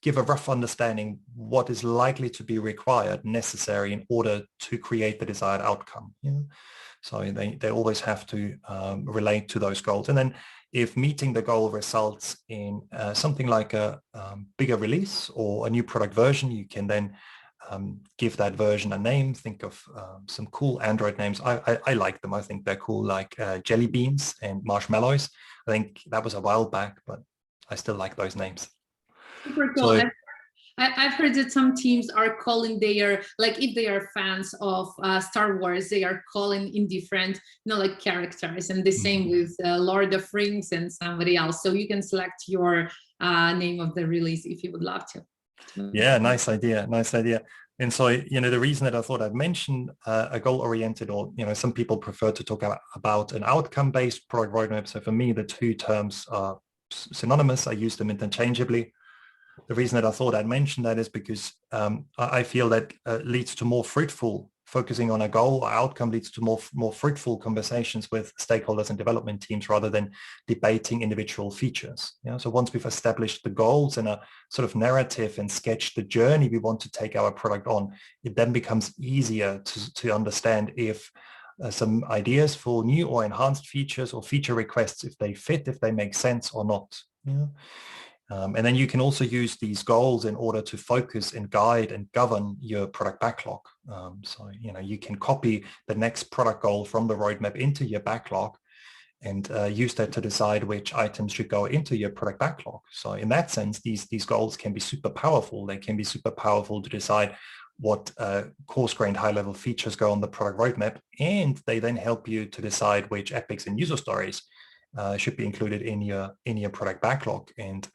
give a rough understanding what is likely to be required, necessary in order to create the desired outcome. So they always have to relate to those goals. And then if meeting the goal results in something like a bigger release or a new product version, you can then give that version a name. Think of some cool Android names. I like them. I think they're cool, like jelly beans and marshmallows. I think that was a while back, but I still like those names. Super cool. So, I've heard that some teams are calling their, like if they are fans of Star Wars, they are calling in different, like characters, and the same with Lord of Rings and somebody else. So you can select your name of the release if you would love to. Yeah, nice idea. Nice idea. And so, the reason that I thought I'd mention a goal-oriented, or, some people prefer to talk about an outcome-based product roadmap. So for me, the two terms are synonymous. I use them interchangeably. The reason that I thought I'd mention that is because I feel that leads to more fruitful, focusing on a goal or outcome leads to more fruitful conversations with stakeholders and development teams rather than debating individual features. So once we've established the goals and a sort of narrative and sketched the journey we want to take our product on, it then becomes easier to understand if some ideas for new or enhanced features or feature requests, if they fit, if they make sense or not. And then you can also use these goals in order to focus and guide and govern your product backlog. So, you can copy the next product goal from the roadmap into your backlog and use that to decide which items should go into your product backlog. So in that sense, these goals can be super powerful. They can be super powerful to decide what coarse-grained high-level features go on the product roadmap, and they then help you to decide which epics and user stories should be included in your product backlog, and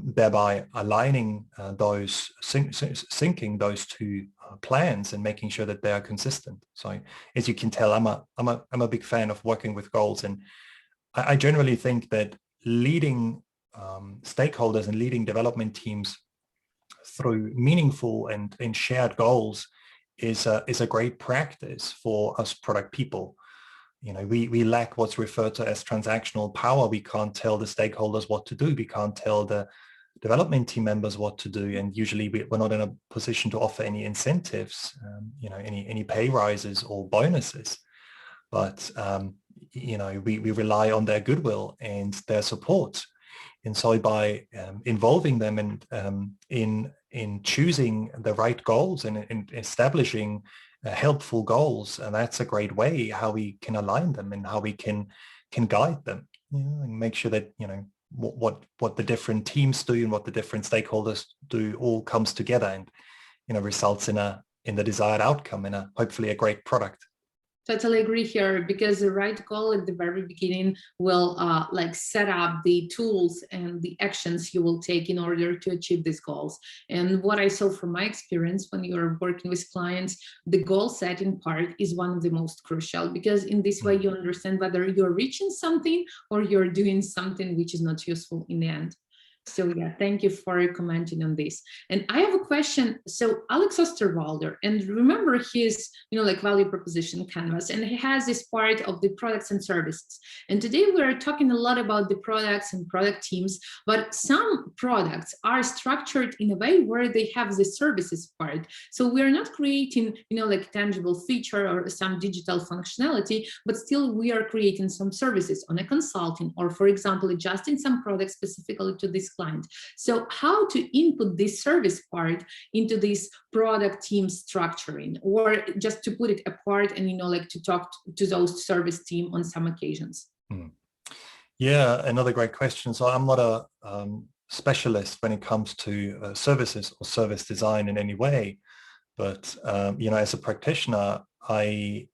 thereby aligning those, syncing those two plans and making sure that they are consistent. So as you can tell, I'm a big fan of working with goals, and I generally think that leading stakeholders and leading development teams through meaningful and shared goals is a great practice for us product people. We lack what's referred to as transactional power. We can't tell the stakeholders what to do. We can't tell the development team members what to do. And usually we're not in a position to offer any incentives, any pay rises or bonuses. But, we rely on their goodwill and their support. And so by involving them in choosing the right goals and in establishing helpful goals, and that's a great way how we can align them and how we can guide them, and make sure that what the different teams do and what the different stakeholders do all comes together and results in the desired outcome and hopefully a great product. Totally agree here, because the right goal at the very beginning will set up the tools and the actions you will take in order to achieve these goals. And what I saw from my experience when you're working with clients, the goal setting part is one of the most crucial, because in this way you understand whether you're reaching something or you're doing something which is not useful in the end. So yeah, thank you for commenting on this. And I have a question. So Alex Osterwalder, and remember his, like value proposition canvas, and he has this part of the products and services. And today we're talking a lot about the products and product teams, but some products are structured in a way where they have the services part. So we're not creating, like tangible feature or some digital functionality, but still we are creating some services on a consulting, or for example, adjusting some products specifically to this client. So how to input this service part into this product team structuring, or just to put it apart and, like to talk to those service team on some occasions? Yeah, another great question. So I'm not a specialist when it comes to services or service design in any way, but as a practitioner, I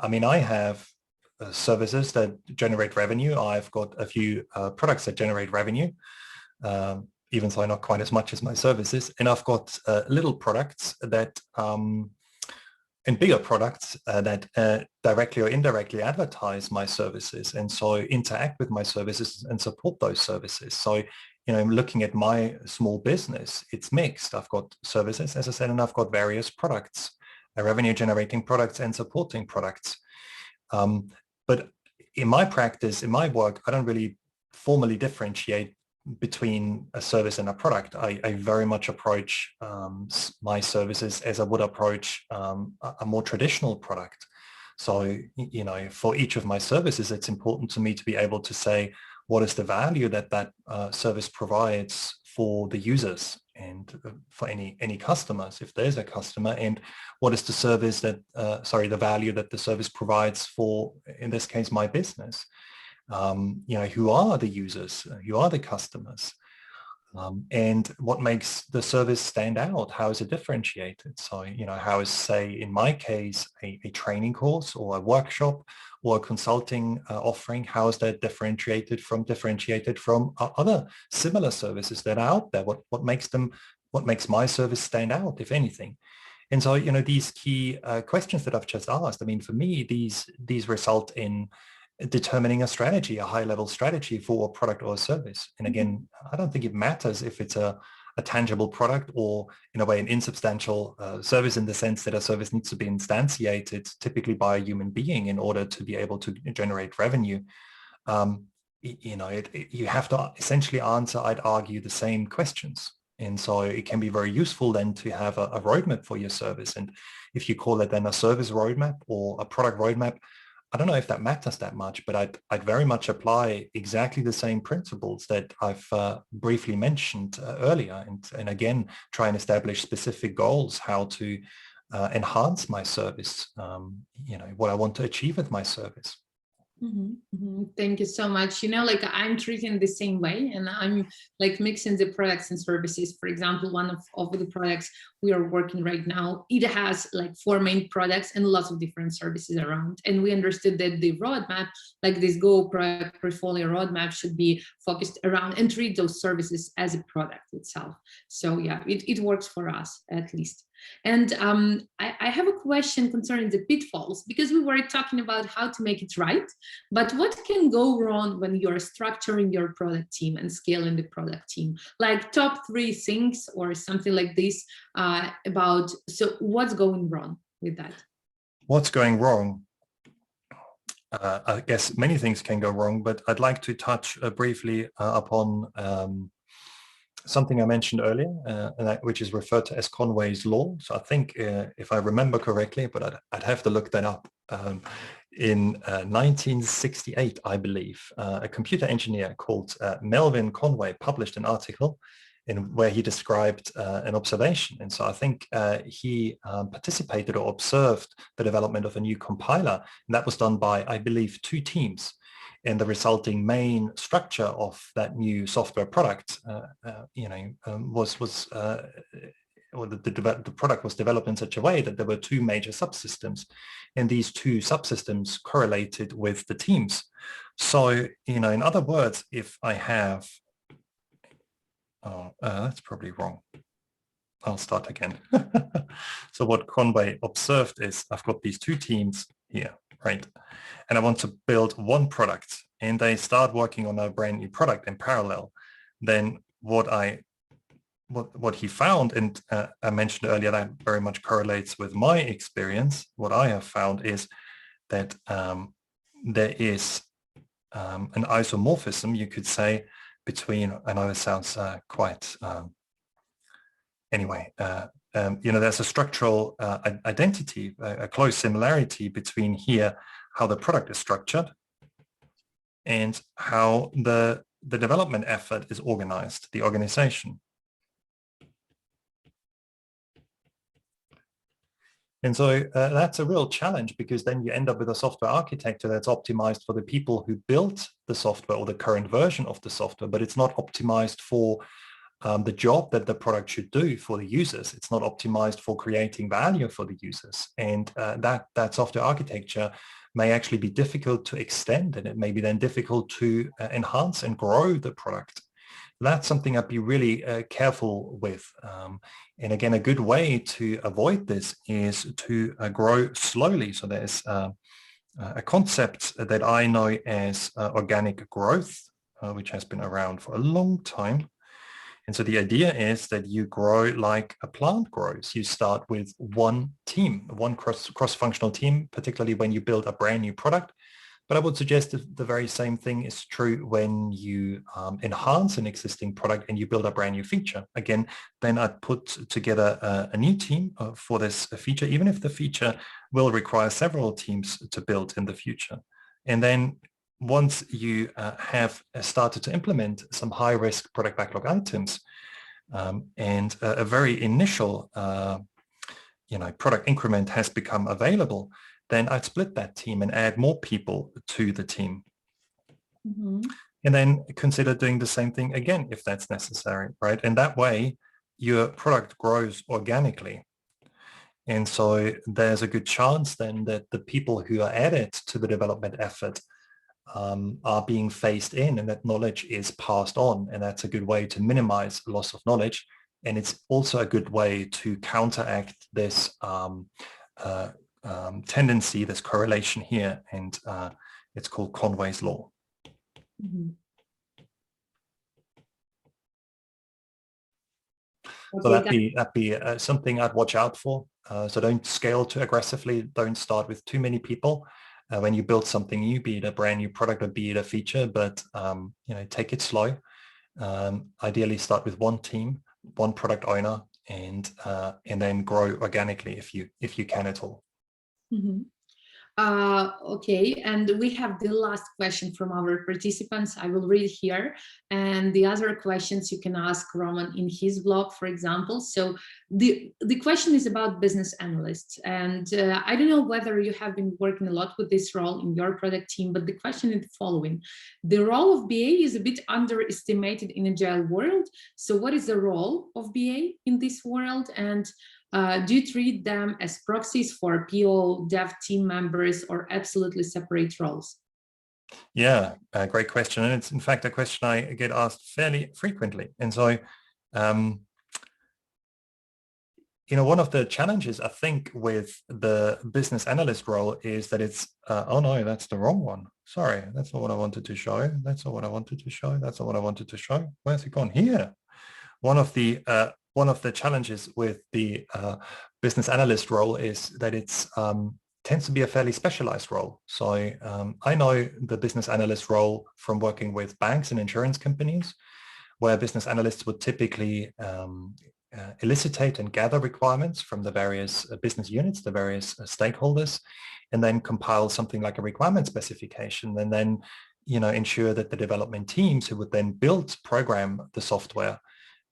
have services that generate revenue. I've got a few products that generate revenue, even though not quite as much as my services. And I've got little products that and bigger products that directly or indirectly advertise my services, and so interact with my services and support those services. So, looking at my small business, it's mixed. I've got services, as I said, and I've got various products, revenue generating products and supporting products. But in my practice, in my work, I don't really formally differentiate between a service and a product. I very much approach my services as I would approach a more traditional product. So, for each of my services, it's important to me to be able to say, what is the value that service provides for the users and for any customers, if there's a customer, and what is the service that, the value that the service provides for, in this case, my business. Who are the users, who are the customers, and what makes the service stand out? How is it differentiated? So, how is, say, in my case, a training course or a workshop or a consulting offering, how is that differentiated from other similar services that are out there? What makes my service stand out, if anything? And so, these key questions that I've just asked, for me, these result in determining a strategy, a high-level strategy for a product or a service. And again, I don't think it matters if it's a tangible product or, in a way, an insubstantial service, in the sense that a service needs to be instantiated typically by a human being in order to be able to generate revenue. You have to essentially answer, I'd argue, the same questions. And so it can be very useful then to have a roadmap for your service. And if you call it then a service roadmap or a product roadmap, I don't know if that matters that much, but I'd very much apply exactly the same principles that I've briefly mentioned earlier, and again, try and establish specific goals, how to enhance my service, what I want to achieve with my service. Thank you so much. I'm treating the same way, and I'm mixing the products and services. For example, one of the products we are working right now, it has 4 main products and lots of different services around. And we understood that the roadmap, this Go product portfolio roadmap, should be focused around and treat those services as a product itself. So yeah, it works for us at least. And I have a question concerning the pitfalls, because we were talking about how to make it right, but what can go wrong when you're structuring your product team and scaling the product team? Top 3 things or something like this so what's going wrong with that? What's going wrong? I guess many things can go wrong, but I'd like to touch briefly upon something I mentioned earlier, which is referred to as Conway's Law. So I think, if I remember correctly, but I'd have to look that up. In 1968, I believe, a computer engineer called Melvin Conway published an article where he described an observation. And so I think he participated or observed the development of a new compiler. And that was done by, I believe, 2 teams. And the resulting main structure of that new software product, the product was developed in such a way that there were 2 major subsystems, and these 2 subsystems correlated with the teams. So, in other words, if I have, that's probably wrong. I'll start again. So what Conway observed is, I've got these 2 teams here, right? And I want to build one product, and they start working on a brand new product in parallel. then what he found, and I mentioned earlier that very much correlates with my experience, what I have found is that there is an isomorphism, you could say, between, I know this sounds quite, anyway, there's a structural identity, a close similarity between here, how the product is structured and how the development effort is organized, the organization. And so that's a real challenge, because then you end up with a software architecture that's optimized for the people who built the software or the current version of the software, but it's not optimized for the job that the product should do for the users. It's not optimized for creating value for the users. And that software architecture may actually be difficult to extend, and it may be then difficult to enhance and grow the product. That's something I'd be really careful with. And again, a good way to avoid this is to grow slowly. So there's a concept that I know as organic growth, which has been around for a long time. And so the idea is that you grow like a plant grows. You start with one team, one cross-functional team, particularly when you build a brand new product. But I would suggest that the very same thing is true when you enhance an existing product and you build a brand new feature. Again, then I'd put together a new team for this feature, even if the feature will require several teams to build in the future. And then once you have started to implement some high-risk product backlog items and a very initial product increment has become available, then I'd split that team and add more people to the team. Mm-hmm. And then consider doing the same thing again if that's necessary, right? And that way your product grows organically. And so there's a good chance then that the people who are added to the development effort are being phased in, and that knowledge is passed on. And that's a good way to minimize loss of knowledge. And it's also a good way to counteract this tendency, this correlation here, and it's called Conway's law. Mm-hmm. So that'd be something I'd watch out for. So don't scale too aggressively. Don't start with too many people. When you build something new, be it a brand new product or be it a feature, but take it slow. Ideally start with one team, one product owner, and then grow organically if you can at all. Mm-hmm. Okay, and we have the last question from our participants. I will read here, and the other questions you can ask Roman in his blog, for example. So the question is about business analysts, and I don't know whether you have been working a lot with this role in your product team, but the question is the following. The role of BA is a bit underestimated in agile world. So what is the role of BA in this world, and do you treat them as proxies for PO, dev team members, or absolutely separate roles? Yeah, great question. And it's in fact a question I get asked fairly frequently. And so, one of the challenges I think with the business analyst role is that it's, oh no, that's the wrong one. Sorry, that's not what I wanted to show. That's not what I wanted to show. That's not what I wanted to show. Where's it gone? Here. One of the challenges with the business analyst role is that it's tends to be a fairly specialized role. So I know the business analyst role from working with banks and insurance companies, where business analysts would typically elicitate and gather requirements from the various business units, the various stakeholders, and then compile something like a requirement specification, and then ensure that the development teams who would then program the software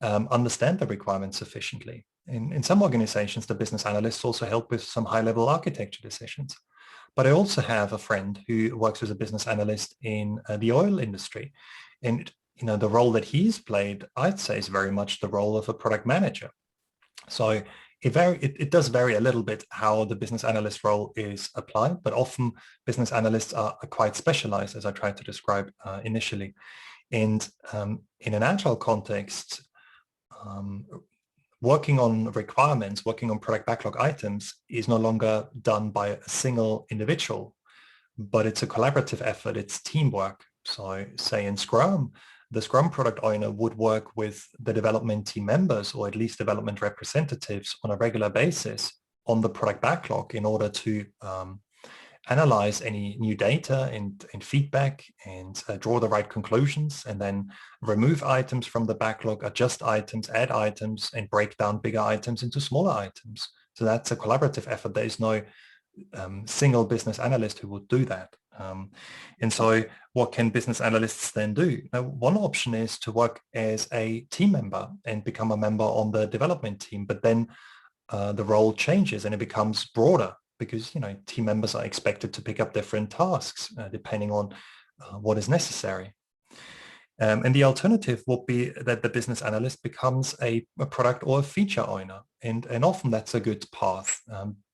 understand the requirements sufficiently. In some organizations, the business analysts also help with some high-level architecture decisions. But I also have a friend who works as a business analyst in the oil industry. And the role that he's played, I'd say, is very much the role of a product manager. So it does vary a little bit how the business analyst role is applied, but often business analysts are quite specialized, as I tried to describe initially. And in an agile context, working on requirements, working on product backlog items is no longer done by a single individual, but it's a collaborative effort, it's teamwork. So say in Scrum, the Scrum product owner would work with the development team members, or at least development representatives, on a regular basis on the product backlog in order to analyze any new data and feedback, and draw the right conclusions, and then remove items from the backlog, adjust items, add items, and break down bigger items into smaller items. So that's a collaborative effort. There is no single business analyst who would do that. And so what can business analysts then do? Now, one option is to work as a team member and become a member on the development team, but then the role changes and it becomes broader, because, you know, team members are expected to pick up different tasks depending on what is necessary. And the alternative would be that the business analyst becomes a product or a feature owner. And often that's a good path.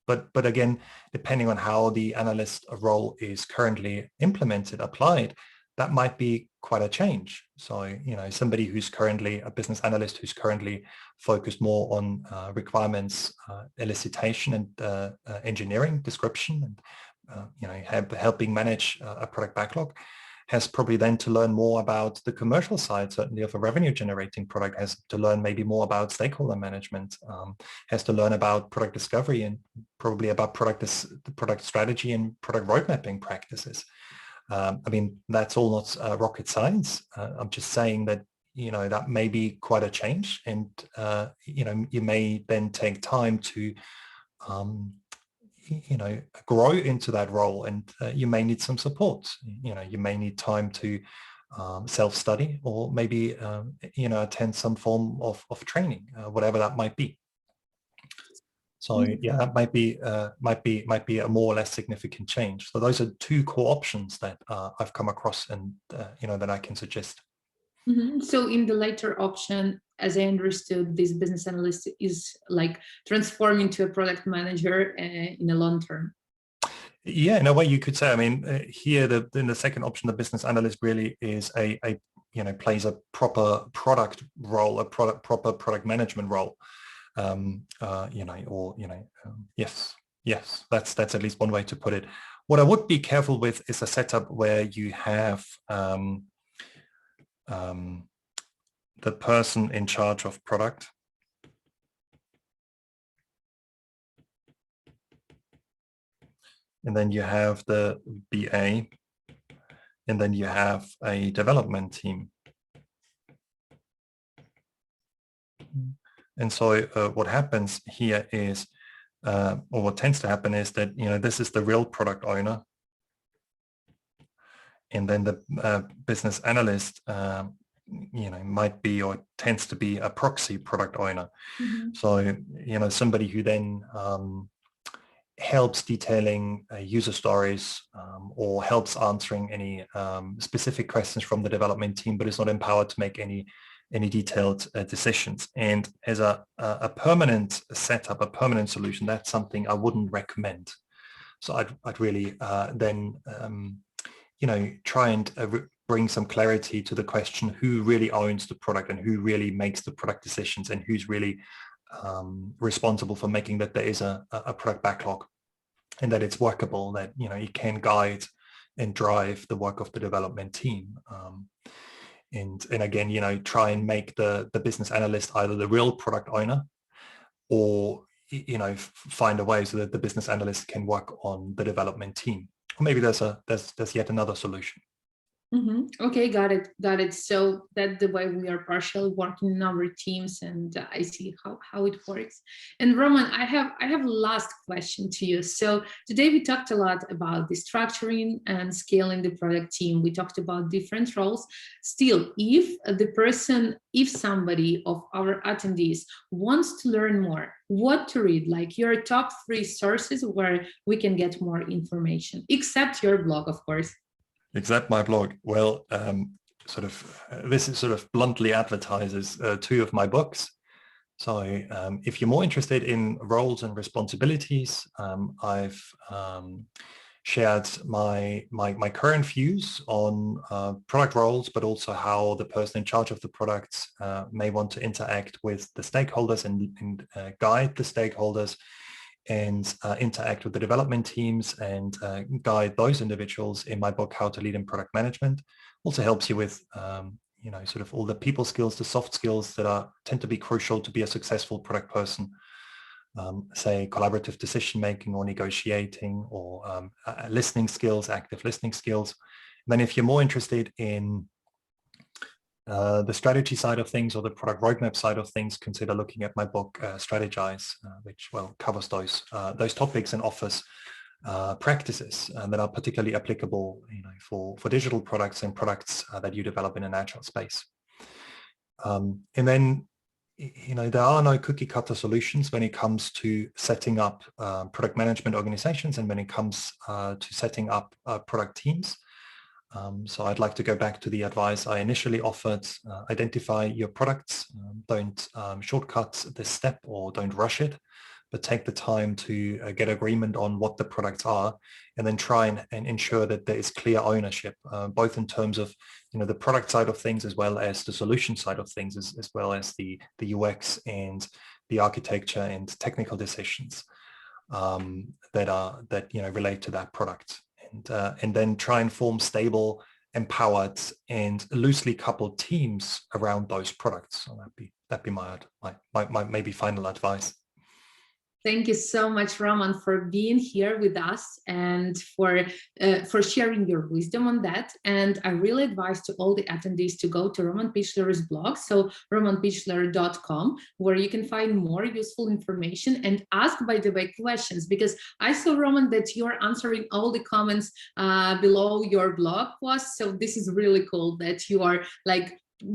But again, depending on how the analyst role is currently implemented, applied, that might be quite a change. So, you know, somebody who's currently a business analyst who's currently focused more on requirements elicitation and engineering description, and you know, helping manage a product backlog, has probably then to learn more about the commercial side, certainly of a revenue generating product, has to learn maybe more about stakeholder management, has to learn about product discovery, and probably about product strategy and product road mapping practices. I mean, that's all not rocket science. I'm just saying that, you know, that may be quite a change, and, you know, you may then take time to, you know, grow into that role, and you may need some support. You know, you may need time to self-study, or maybe, you know, attend some form of training, whatever that might be. So yeah, that might be a more or less significant change. So those are two core options that I've come across, and you know, that I can suggest. So in the later option, as I understood, this business analyst is like transforming to a product manager in the long term. Yeah, in a way you could say. I mean, here in the second option, the business analyst really is a you know, plays a proper product role, proper product management role. You know, or, you know, yes, that's at least one way to put it. What I would be careful with is a setup where you have the person in charge of product, and then you have the BA, and then you have a development team. And so what happens here is, or what tends to happen is that, you know, this is the real product owner, and then the business analyst, you know, might be, or tends to be, a proxy product owner. So, you know, somebody who then helps detailing user stories, or helps answering any specific questions from the development team, but is not empowered to make any detailed decisions. And as a permanent setup, a permanent solution, that's something I wouldn't recommend. So I'd really then, you know, try and bring some clarity to the question, who really owns the product, and who really makes the product decisions, and who's really responsible for making that there is a product backlog, and that it's workable, that, you know, you can guide and drive the work of the development team. And again, you know, try and make the business analyst either the real product owner, or, you know, find a way so that the business analyst can work on the development team. Or maybe there's yet another solution. Okay, got it. So that's the way we are partially working in our teams, and I see how it works. And Roman, I have last question to you. So today we talked a lot about the structuring and scaling the product team. We talked about different roles. Still, if somebody of our attendees wants to learn more, what to read, like your top 3 sources where we can get more information, except your blog, of course. Except my blog. Well, this is sort of bluntly advertises 2 of my books. So if you're more interested in roles and responsibilities, I've shared my current views on product roles, but also how the person in charge of the products may want to interact with the stakeholders and guide the stakeholders, and interact with the development teams, and guide those individuals in my book, How to Lead in Product Management. Also helps you with sort of all the people skills, the soft skills that tend to be crucial to be a successful product person. Say collaborative decision making or negotiating, or listening skills, active listening skills. And then if you're more interested in the strategy side of things or the product roadmap side of things, consider looking at my book Strategize, which covers those topics and offers practices that are particularly applicable for digital products and products that you develop in an agile space. And then there are no cookie cutter solutions when it comes to setting up product management organizations and when it comes to setting up product teams. So I'd like to go back to the advice I initially offered. Identify your products. Don't shortcut this step or don't rush it, but take the time to get agreement on what the products are, and then try and ensure that there is clear ownership, both in terms of the product side of things as well as the solution side of things, as well as the UX and the architecture and technical decisions that relate to that product. And then try and form stable, empowered, and loosely coupled teams around those products. So that'd be my maybe final advice. Thank you so much, Roman, for being here with us and for sharing your wisdom on that. And I really advise to all the attendees to go to Roman Pichler's blog, so romanpichler.com, where you can find more useful information and ask, by the way, questions, because I saw, Roman, that you're answering all the comments below your blog post. So this is really cool that you are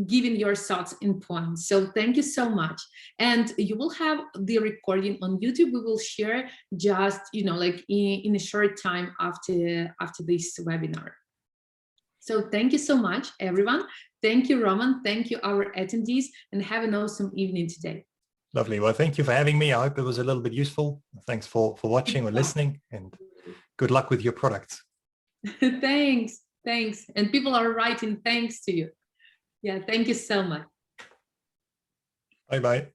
giving your thoughts in points. So thank you so much. And you will have the recording on YouTube. We will share just, in a short time after this webinar. So thank you so much, everyone. Thank you, Roman. Thank you, our attendees, and have an awesome evening today. Lovely. Well, thank you for having me. I hope it was a little bit useful. Thanks for watching or listening, and good luck with your products. Thanks. And people are writing thanks to you. Yeah, thank you so much. Bye-bye.